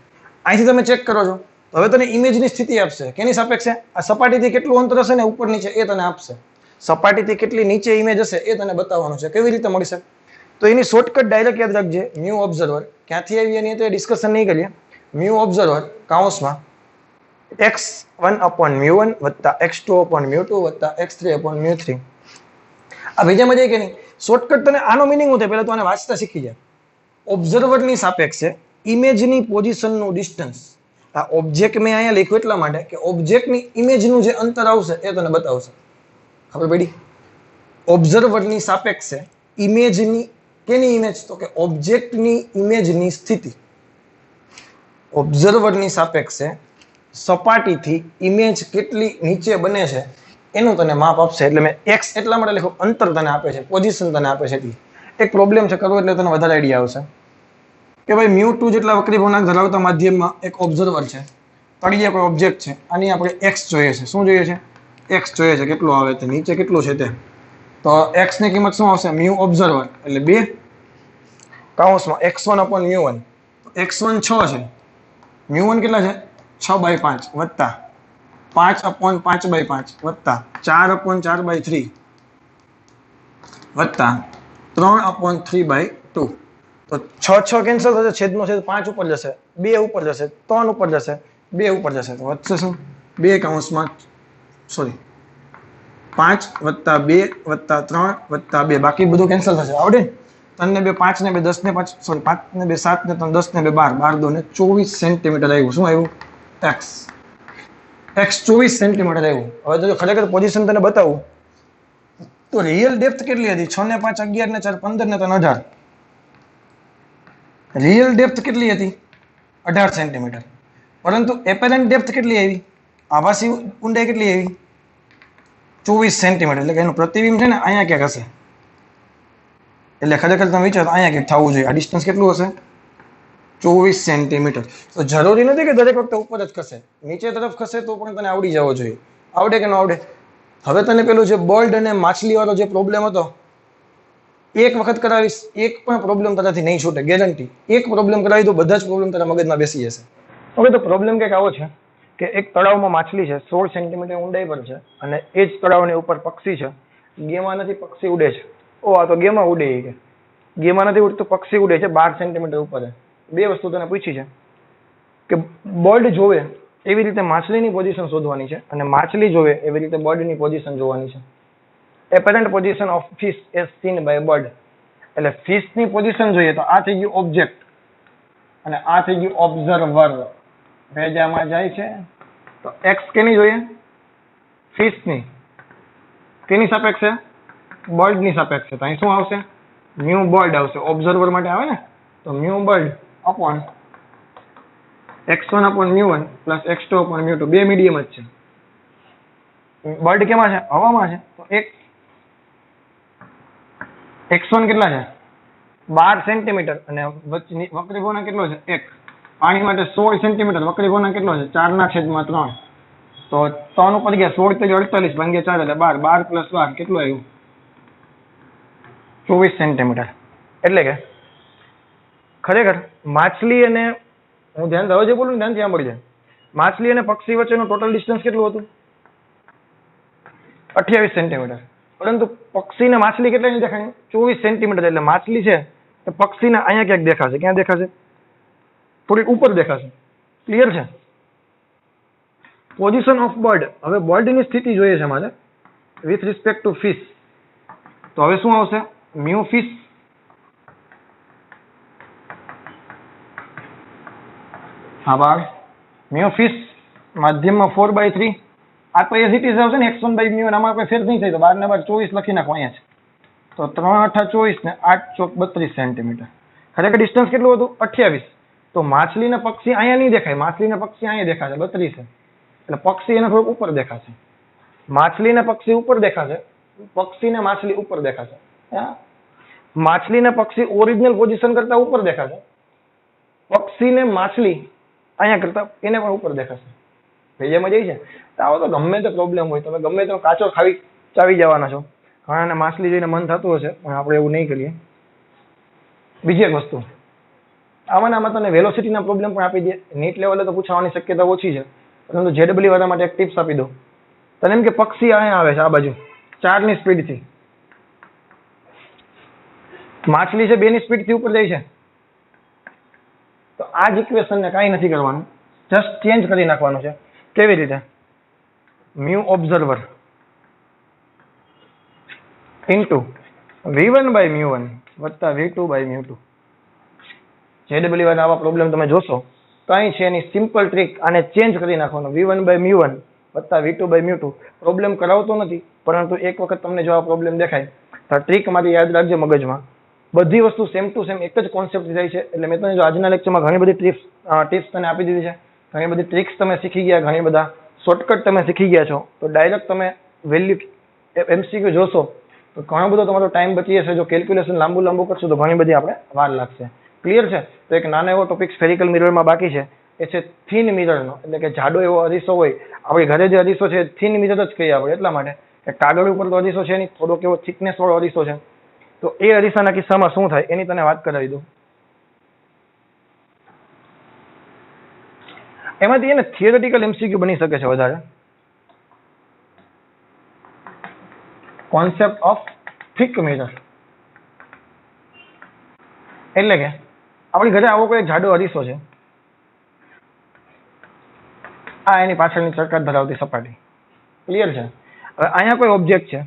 અહીંથી તમે ચેક કરો છો, હવે તને ઇમેજની સ્થિતિ આપશે. કેની સાપેક્ષે? આ સપાટીથી કેટલું અંતર હશે ને ઉપર નીચે એ તને આપશે. સપાટીથી કેટલી નીચે ઇમેજ હશે એ તને બતાવવાનું છે. કેવી રીતે મળશે? તો એની શોર્ટકટ ડાયરેક્ટ યાદ રાખજે. મ્યુ ઓબ્ઝર્વર ક્યાંથી આવી એની તો ડિસ્કશન નહીં કરીએ. મ્યુ ઓબ્ઝર્વર કાઉન્સમાં x1/μ1 વત્તા x2/μ2 વત્તા x3/μ3. આ બીજા મજા કે નહીં? શોર્ટકટ તને આનો મિનિંગ શું થાય પહેલા તો આને વાંચતા શીખી જાય. ઓબ્ઝર્વરની સાપેક્ષે ઇમેજની પોઝિશનનું ડિસ્ટન્સ. આ ઓબ્જેક્ટ મેં અહીંયા લખ્યું એટલા માટે કે ઓબ્જેક્ટની ઇમેજનું જે અંતર આવશે એ તને બતાવશે. ખબર પડી? ઓબ્ઝર્વરની સાપેક્ષે ઇમેજની, કેની ઇમેજ? તો કે ઓબ્જેક્ટની ઇમેજની સ્થિતિ. ઓબ્ઝર્વરની સાપેક્ષે સપાટીથી ઇમેજ કેટલી નીચે બને છે એનું તને માપ આપશે. એટલે મેં એક્સ એટલા માટે લખ્યું, અંતર તને આપે છે, પોઝિશન તને આપે છે. એક પ્રોબ્લેમ છે, કરવો એટલે તને વધારે આઈડિયા આવશે કે ભાઈ મ્યુ2 જેટલા વક્રી ભવનાક ધરાવતા માધ્યમમાં એક ઓબ્ઝર્વર છે, તળિયે કોઈ ઓબ્જેક્ટ છે, આની આપણે એક્સ જોઈએ છે. શું જોઈએ છે? એક્સ જોઈએ છે. કેટલું આવે તે નીચે કેટલું છે તે. તો એક્સ ની કિંમત શું આવશે? મ્યુ ઓબ્ઝર્વર એટલે 2 કાઉન્સમાં x1/μ1. x1 6 છે, μ1 કેટલા છે? 6/5 વત્તા 5/5/5 વત્તા 4/4/3 વત્તા 3/3/2. તો 6 કેન્સલ થશે, છેદનો છેદ 5 ઉપર જશે, 2 ઉપર જશે, 3 ઉપર જશે, 2 ઉપર જશે. તો વધશે શું? 2 કાઉન્સમાં સોરી 5 વત્તા 2 વત્તા 3 વત્તા 2, બાકી બધું કેન્સલ થશે. આવડે? 3 ને 2 5 ને 2 10 ને 5 સોરી 5 ને 2 7 ને 3 10 ને 2 12, 12 ને 24 સેન્ટીમીટર આવ્યું. શું આવ્યું? એક્સ. એક્સ 24 સેન્ટીમીટર આવ્યું. હવે જો ખરેખર પોઝિશન તને બતાવું તો રિયલ ડેપ્થ કેટલી હતી? 6 ને 5 11 ને 4 15 ને 3 18. રિયલ ડેપ્થ કેટલી હતી? 18 સેન્ટીમીટર. પરંતુ એપેરન્ટ ડેપ્થ કેટલી આવી? આભાસી ઊંડાઈ કેટલી આવી? 24 સેન્ટીમીટર. એટલે કે એનું પ્રતિબિંબ છે ને અહીંયા ક્યાંક હશે. એટલે ખરેખર તમે વિચારો અહીંયા ક્યાંક થવું જોઈએ. આ ડિસ્ટન્સ કેટલું હશે? 24 સેન્ટીમીટર. તો જરૂરી નથી કે દરેક વખતે ઉપર જ ખસે, નીચે તરફ ખસે તો પણ તને આવડી જવો જોઈએ. આવડે કે ન આવડે? હવે તને પેલું જે બર્ડ અને માછલી વાળો જે પ્રોબ્લેમ હતો, એક વખત કરાવીશ, એક પણ પ્રોબ્લેમ તારાથી નહીં છૂટે, ગેરંટી. એક પ્રોબ્લેમ કરાવી દો, બધા જ પ્રોબ્લેમ તારા મગજમાં બેસી જશે. હવે તો પ્રોબ્લેમ કંઈક આવો છે કે એક તળાવમાં માછલી છે, 16 સેન્ટીમીટર ઊંડાઈ પર છે અને એ જ તળાવની ઉપર પક્ષી છે. ગેમાં નથી, પક્ષી ઉડે છે. ઓ આ તો ગેમાં ઉડે કે ગેમાં નથી ઉડતું, પક્ષી ઉડે છે 12 સેન્ટીમીટર ઉપર. બે વસ્તુ તને પૂછી છે કે બર્ડ જોવે એવી રીતે માછલીની પોઝિશન શોધવાની છે અને માછલી જોવે એવી રીતે બર્ડની પોઝિશન જોવાની છે. Apparent position of fish as seen by bird. એટલે ફિશની પોઝિશન જોઈએ તો આ થઈ ગયું ઓબ્જેક્ટ અને આ થઈ ગયું ઓબ્ઝર્વર. ભેજામાં જાય છે તો એક્સ કેની જોઈએ? ફિશની. કેની સાપેક્ષે? બર્ડની સાપેક્ષે. તો અહીં શું આવશે? મ્યુ બર્ડ આવશે. ઓબ્ઝર્વર માટે આવે ને તો મ્યુ બર્ડ upon x1 upon mu one plus x2 upon mu two. બે મીડિયમ જ છે. બર્ડ કેમાં છે? હવામાં છે. તો એક x1 કેટલા છે? 12 સેન્ટીમીટર અને વક્રીકોણ કેટલો છે? 1. પાણી માટે 16 સેન્ટીમીટર. વક્રીકોણ કેટલો છે? 4/3. તો 3 ઉપર ગયા 16 થી 48 ભાગ્યા 4 એટલે 12. 12 પ્લસ 12 કેટલું આવ્યું? 24 સેન્ટીમીટર. એટલે કે ખરેખર માછલી અને હું ધ્યાન હવે જે બોલું ને ધ્યાનથી સાંભળી જાય. માછલી અને પક્ષી વચ્ચેનું ટોટલ ડિસ્ટન્સ કેટલું હતું? 28 સેન્ટીમીટર. પરંતુ પક્ષી ને માછલી કેટલાની દેખાય? 24 સેન્ટીમીટર. એટલે માછલી છે એ પક્ષીને અહીંયા ક્યાંક દેખાશે. ક્યાં દેખાશે? થોડીક ઉપર દેખાશે. ક્લિયર છે? Position of bird. હવે બર્ડની સ્થિતિ જોઈએ છે મારે વિથ રિસ્પેક્ટ ટુ ફિશ. તો હવે શું આવશે? મ્યુ ફિશ આભાર મ્યુ ફિશ માધ્યમમાં 4/3. આ તો એઝ ઇટ ઇઝ આવશે ને x1 બાય મ્યુ. આમાં કોઈ ફેર નહીં થાય તો 12 ને 12 24 લખી નાખો અહીંયા છે. તો 3 × 8 = 24 ને 8 × 32 સેન્ટીમીટર. ખરેખર ડિસ્ટન્સ કેટલું હતું? 28. તો માછલી ને પક્ષી અહીંયા નહીં દેખાય. માછલી ને પક્ષી અહીંયા દેખાશે 32. એટલે પક્ષી એને થોડુંક ઉપર દેખાશે. માછલી ને પક્ષી ઉપર દેખાશે. પક્ષી ને માછલી ઉપર દેખાશે. માછલી ને પક્ષી ઓરિજિનલ પોઝિશન કરતા ઉપર દેખાશે. પક્ષી ને માછલી અહીંયા કરતા એને પણ ઉપર દેખાશે. ભેજામાં જાય છે. તો આવો તો ગમે તે પ્રોબ્લેમ હોય તમે ગમે તે કાચો ચાવી જવાના છો. ઘણાને માછલી જોઈને મન થતું હશે પણ આપણે એવું નહીં કરીએ. બીજી એક વસ્તુ આમાં તને વેલોસિટીના પ્રોબ્લેમ પણ આપી દે. નીટ લેવલે તો પૂછવાની શક્યતા ઓછી છે પરંતુ જેડબલ્યુ વાળા માટે એક ટિપ્સ આપી દો. તને એમ કે પક્ષી અહીંયા આવે છે આ બાજુ 4 ની સ્પીડથી, માછલી છે 2 ની સ્પીડથી ઉપર જાય છે. તો આ જ ઇક્વેશનને કાંઈ નથી કરવાનું, જસ્ટ ચેન્જ કરી નાખવાનું છે. કેવી રીતે? Mu observer into v1 by mu one વત્તા v2 બાય મ્યુ2. જેડબલ્યુ વાળા આવા પ્રોબ્લેમ તમે જોશો તો અહીં છે એની સિમ્પલ ટ્રીક. આને ચેન્જ કરી નાખવાનું v1 બાય મ્યુ1 વત્તા v2 બાય મ્યુ2. પ્રોબ્લેમ કરાવતો નથી પરંતુ એક વખત તમને જો આ પ્રોબ્લેમ દેખાય તો ટ્રીક મારી યાદ રાખજો મગજમાં. બધી વસ્તુ સેમ ટુ સેમ એક જ કોન્સેપ્ટ થાય છે. એટલે મેં તને જો આજના લેક્ચરમાં ઘણી બધી ટિપ્સ તને આપી દીધી છે, ઘણી બધી ટ્રિક્સ તમે શીખી ગયા, ઘણી બધા શોર્ટકટ તમે શીખી ગયા છો. તો ડાયરેક્ટ તમે વેલ્યુ MCQ જોશો તો ઘણો બધો તમારો ટાઈમ બચી જશે. જો કેલ્ક્યુલેશન લાંબુ કરશો તો ઘણી બધી આપણે વાર લાગશે. ક્લિયર છે? તો એક નાનો એવો ટોપિક સ્ફેરિકલ મિરરમાં બાકી છે. એ છે થિન મિરરનો. એટલે કે જાડો એવો અરીસો હોય. આપણી ઘરે જે અરીસો છે થિન મિરર જ કહીએ આપણે. એટલા માટે કે કાગળ ઉપર તો અરીસો છે નહીં, થોડોક એવો થિકનેસ વાળો અરીસો છે. તો એ અરીસાના કિસ્સામાં શું થાય એની તને વાત કરાવી દઉં. એમાંથી એને થિયરેટિકલ MCQ બની શકે છે વધારે. Concept of thick mirror. એટલે કે આપણી ઘરે આવો કોઈ જાડો અરીસો છે. આ એની પાછળની ચરકાટ ધરાવતી સપાટી. ક્લિયર છે? હવે અહીંયા કોઈ ઓબ્જેક્ટ છે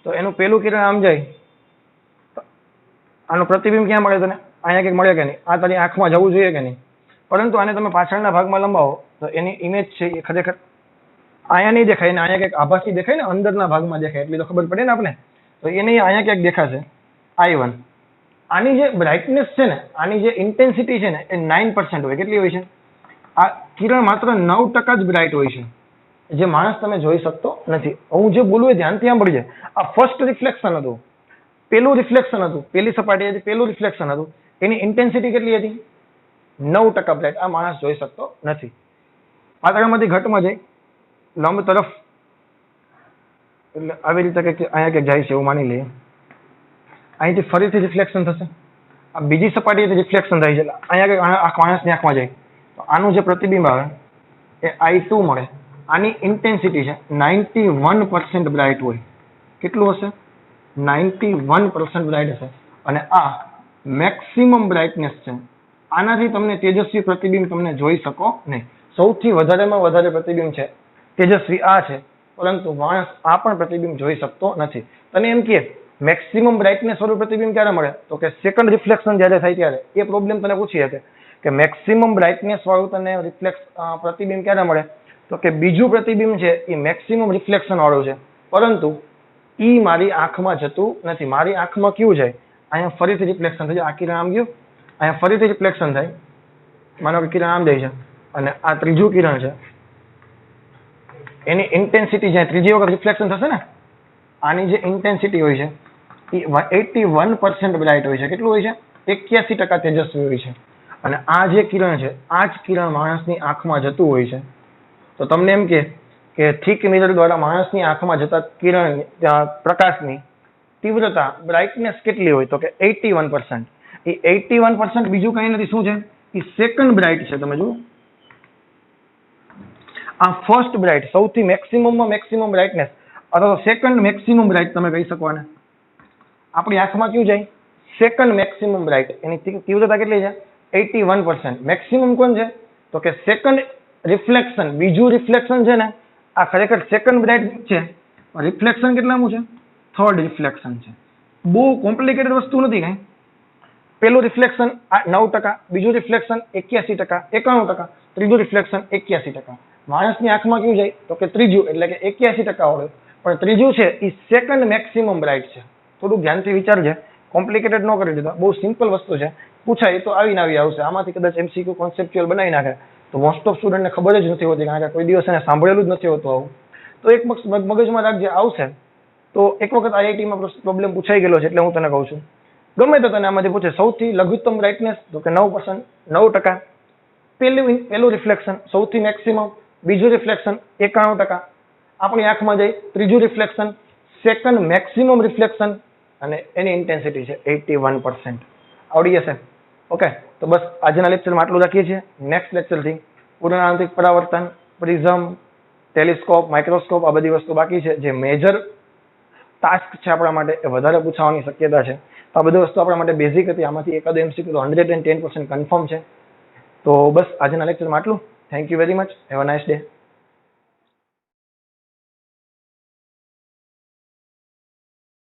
તો એનું પેલું કિરણ આમ જાય તો આનું પ્રતિબિંબ ક્યાં મળે તને? અહીંયા કંઈક મળે કે નહીં? આ તારી આંખમાં જવું જોઈએ કે નહીં? પરંતુ આને તમે પાછળના ભાગમાં લંબાવો તો એની ઇમેજ છે એ ખરેખર અહીંયા નહીં દેખાય ને અહીંયા કંઈક આભાસી દેખાય ને, અંદરના ભાગમાં દેખાય એટલી તો ખબર પડે ને આપણે. તો એને અહીંયા ક્યાંક દેખાશે I1. આની જે બ્રાઇટનેસ છે ને, આની જે ઇન્ટેન્સિટી છે ને એ 9% હોય. કેટલી હોય છે? આ કિરણ માત્ર 9% જ બ્રાઇટ હોય છે, જે માણસ તમે જોઈ શકતો નથી. હું જે બોલું એ ધ્યાનથી સાંભળજે. આ ફર્સ્ટ રિફ્લેક્શન હતું, પેલું રિફ્લેક્શન હતું, પેલી સપાટી હતી, પેલું રિફ્લેક્શન હતું. એની ઇન્ટેન્સિટી કેટલી હતી? 9% બ્રાઇટ. આ માણસ જોઈ શકતો નથી. પાતળામાંથી ઘટમાં જાય લંબ તરફ, એટલે આવી રીતે કંઈક અહીંયા કંઈક જાય છે એવું માની લઈએ. અહીંથી ફરીથી રિફ્લેક્શન થશે, આ બીજી સપાટીથી રિફ્લેક્શન થાય છે, અહીંયા કંઈક માણસની આંખમાં જાય તો આનું જે પ્રતિબિંબ આવે એ I2 મળે. આની ઇન્ટેન્સિટી છે 91% બ્રાઇટ હોય. કેટલું હશે? 91% બ્રાઇટ હશે. અને આ મેક્સિમમ બ્રાઇટનેસ છે આનાથી તમને તેજસ્વી પ્રતિબિંબ તમને જોઈ શકો નહીં. સૌથી વધારેમાં વધારે પ્રતિબિંબ છે તેજસ્વી આ છે, પરંતુ માણસ આ પણ પ્રતિબિંબ જોઈ શકતો નથી. તને એમ કે મેક્સિમમ બ્રાઇટનેસ વાળું પ્રતિબિંબ ક્યારે મળે? તો કે સેકન્ડ રિફ્લેક્શન જ્યારે થાય ત્યારે. એ પ્રોબ્લેમ તને પૂછી શકે કે મેક્સિમમ બ્રાઇટનેસ વાળું તને પ્રતિબિંબ ક્યારે મળે? તો કે બીજું પ્રતિબિંબ છે એ મેક્સિમમ રિફ્લેક્શન વાળું છે, પરંતુ ઈ મારી આંખમાં જતું નથી. મારી આંખમાં કેવું જાય? અહીંયા ફરીથી રિફ્લેક્શન થઈ જાય. આ કિરણ આમ ગયું, અહીંયા ફરીથી રિફ્લેક્શન થાય. માનો કે કિરણ આમ જાય છે અને આ ત્રીજું કિરણ છે, એની ઇન્ટેન્સિટી જાય ત્રીજી વખત રિફ્લેક્શન થશે ને, આની જે ઇન્ટેન્સિટી હોય છે એ 81% બ્રાઇટ હોય છે. કેટલું હોય છે? 81% તેજસ્વી હોય છે. અને આ જે કિરણ છે આ જ કિરણ માણસની આંખમાં જતું હોય છે. તો તમને એમ કે થીક મિરર દ્વારા માણસની આંખમાં જતા કિરણ પ્રકાશની તીવ્રતા બ્રાઇટનેસ કેટલી હોય? તો કે 81%. એ 81% બીજું કંઈ નથી. શું છે? એ સેકન્ડ બ્રાઇટ છે. તમે જુઓ, આ ફર્સ્ટ બ્રાઇટ સૌથી મેક્સિમમમાં મેક્સિમમ બ્રાઇટનેસ અથવા સેકન્ડ મેક્સિમમ બ્રાઇટ તમે કહી શકો આને. આપણી આંખમાં કેવું જાય? Second maximum bright. એની તીવ્રતા કેટલી છે? 81%. મેક્સિમમ કોણ છે? તો કે સેકન્ડ રિફ્લેક્શન. બીજું રિફ્લેક્શન છે ને, આ ખરેખર સેકન્ડ બ્રાઇટ છે. રિફ્લેક્શન કેટલામું છે? થર્ડ રિફ્લેક્શન છે. બહુ કોમ્પ્લિકેટેડ વસ્તુ નથી કાંઈ. પેલું રિફ્લેક્શન 9%, બીજું રિફ્લેક્શન 81%, 91%, ત્રીજું રિફ્લેક્શન 81%. માણસની આંખમાં કેવું જાય? તો કે ત્રીજું, એટલે કે 81% વાળું. પણ ત્રીજું છે એ સેકન્ડ મેક્સિમમ બ્રાઇટ છે. થોડું ધ્યાનથી વિચારજે, કોમ્પ્લિકેટેડ ન કરી દીધા. બહુ સિમ્પલ વસ્તુ છે. પૂછાય તો આવીને આવી આવશે. આમાંથી કદાચ MCQ કોન્સેપ્ચ્યુઅલ બનાવી નાખે તો મોસ્ટ ઓફ સ્ટુડન્ટને ખબર જ નથી હોતી, કારણ કે કોઈ દિવસ એને સાંભળેલું જ નથી હોતું આવું. તો એક મગજમાં રાખજે, આવશે તો એક વખત IITમાં પ્રોબ્લેમ પૂછાઈ ગયેલો છે, એટલે હું તને કહું છું. ગમે તો તને આમાંથી પૂછે સૌથી લઘુત્તમ બ્રાઇટનેસ, તો કે 9%. પેલું રિફ્લેક્શન સૌથી મેક્સિમમ, બીજું રિફ્લેક્શન 91%. આપણી આંખમાં જાય ત્રીજું રિફ્લેક્શન, સેકન્ડ મેક્સિમમ રિફ્લેક્શન, અને એની ઇન્ટેન્સિટી છે 81%. આવડી જશે? ઓકે, તો બસ આજના લેક્ચરમાં આટલું રાખીએ છીએ. નેક્સ્ટ લેક્ચરથી પૂર્ણાંતિક પરાવર્તન, પ્રિઝમ, ટેલિસ્કોપ, માઇક્રોસ્કોપ, આ બધી વસ્તુ બાકી છે. જે મેજર ટાસ્ક છે આપણા માટે એ વધારે પૂછાવાની શક્યતા છે. તો આ બધી વસ્તુ આપણા માટે બેઝિક હતી. આમાંથી એકાદો MCQ તો 110% કન્ફર્મ છે. તો બસ આજના લેક્ચરમાં આટલું. Thank you very much. Have a nice day.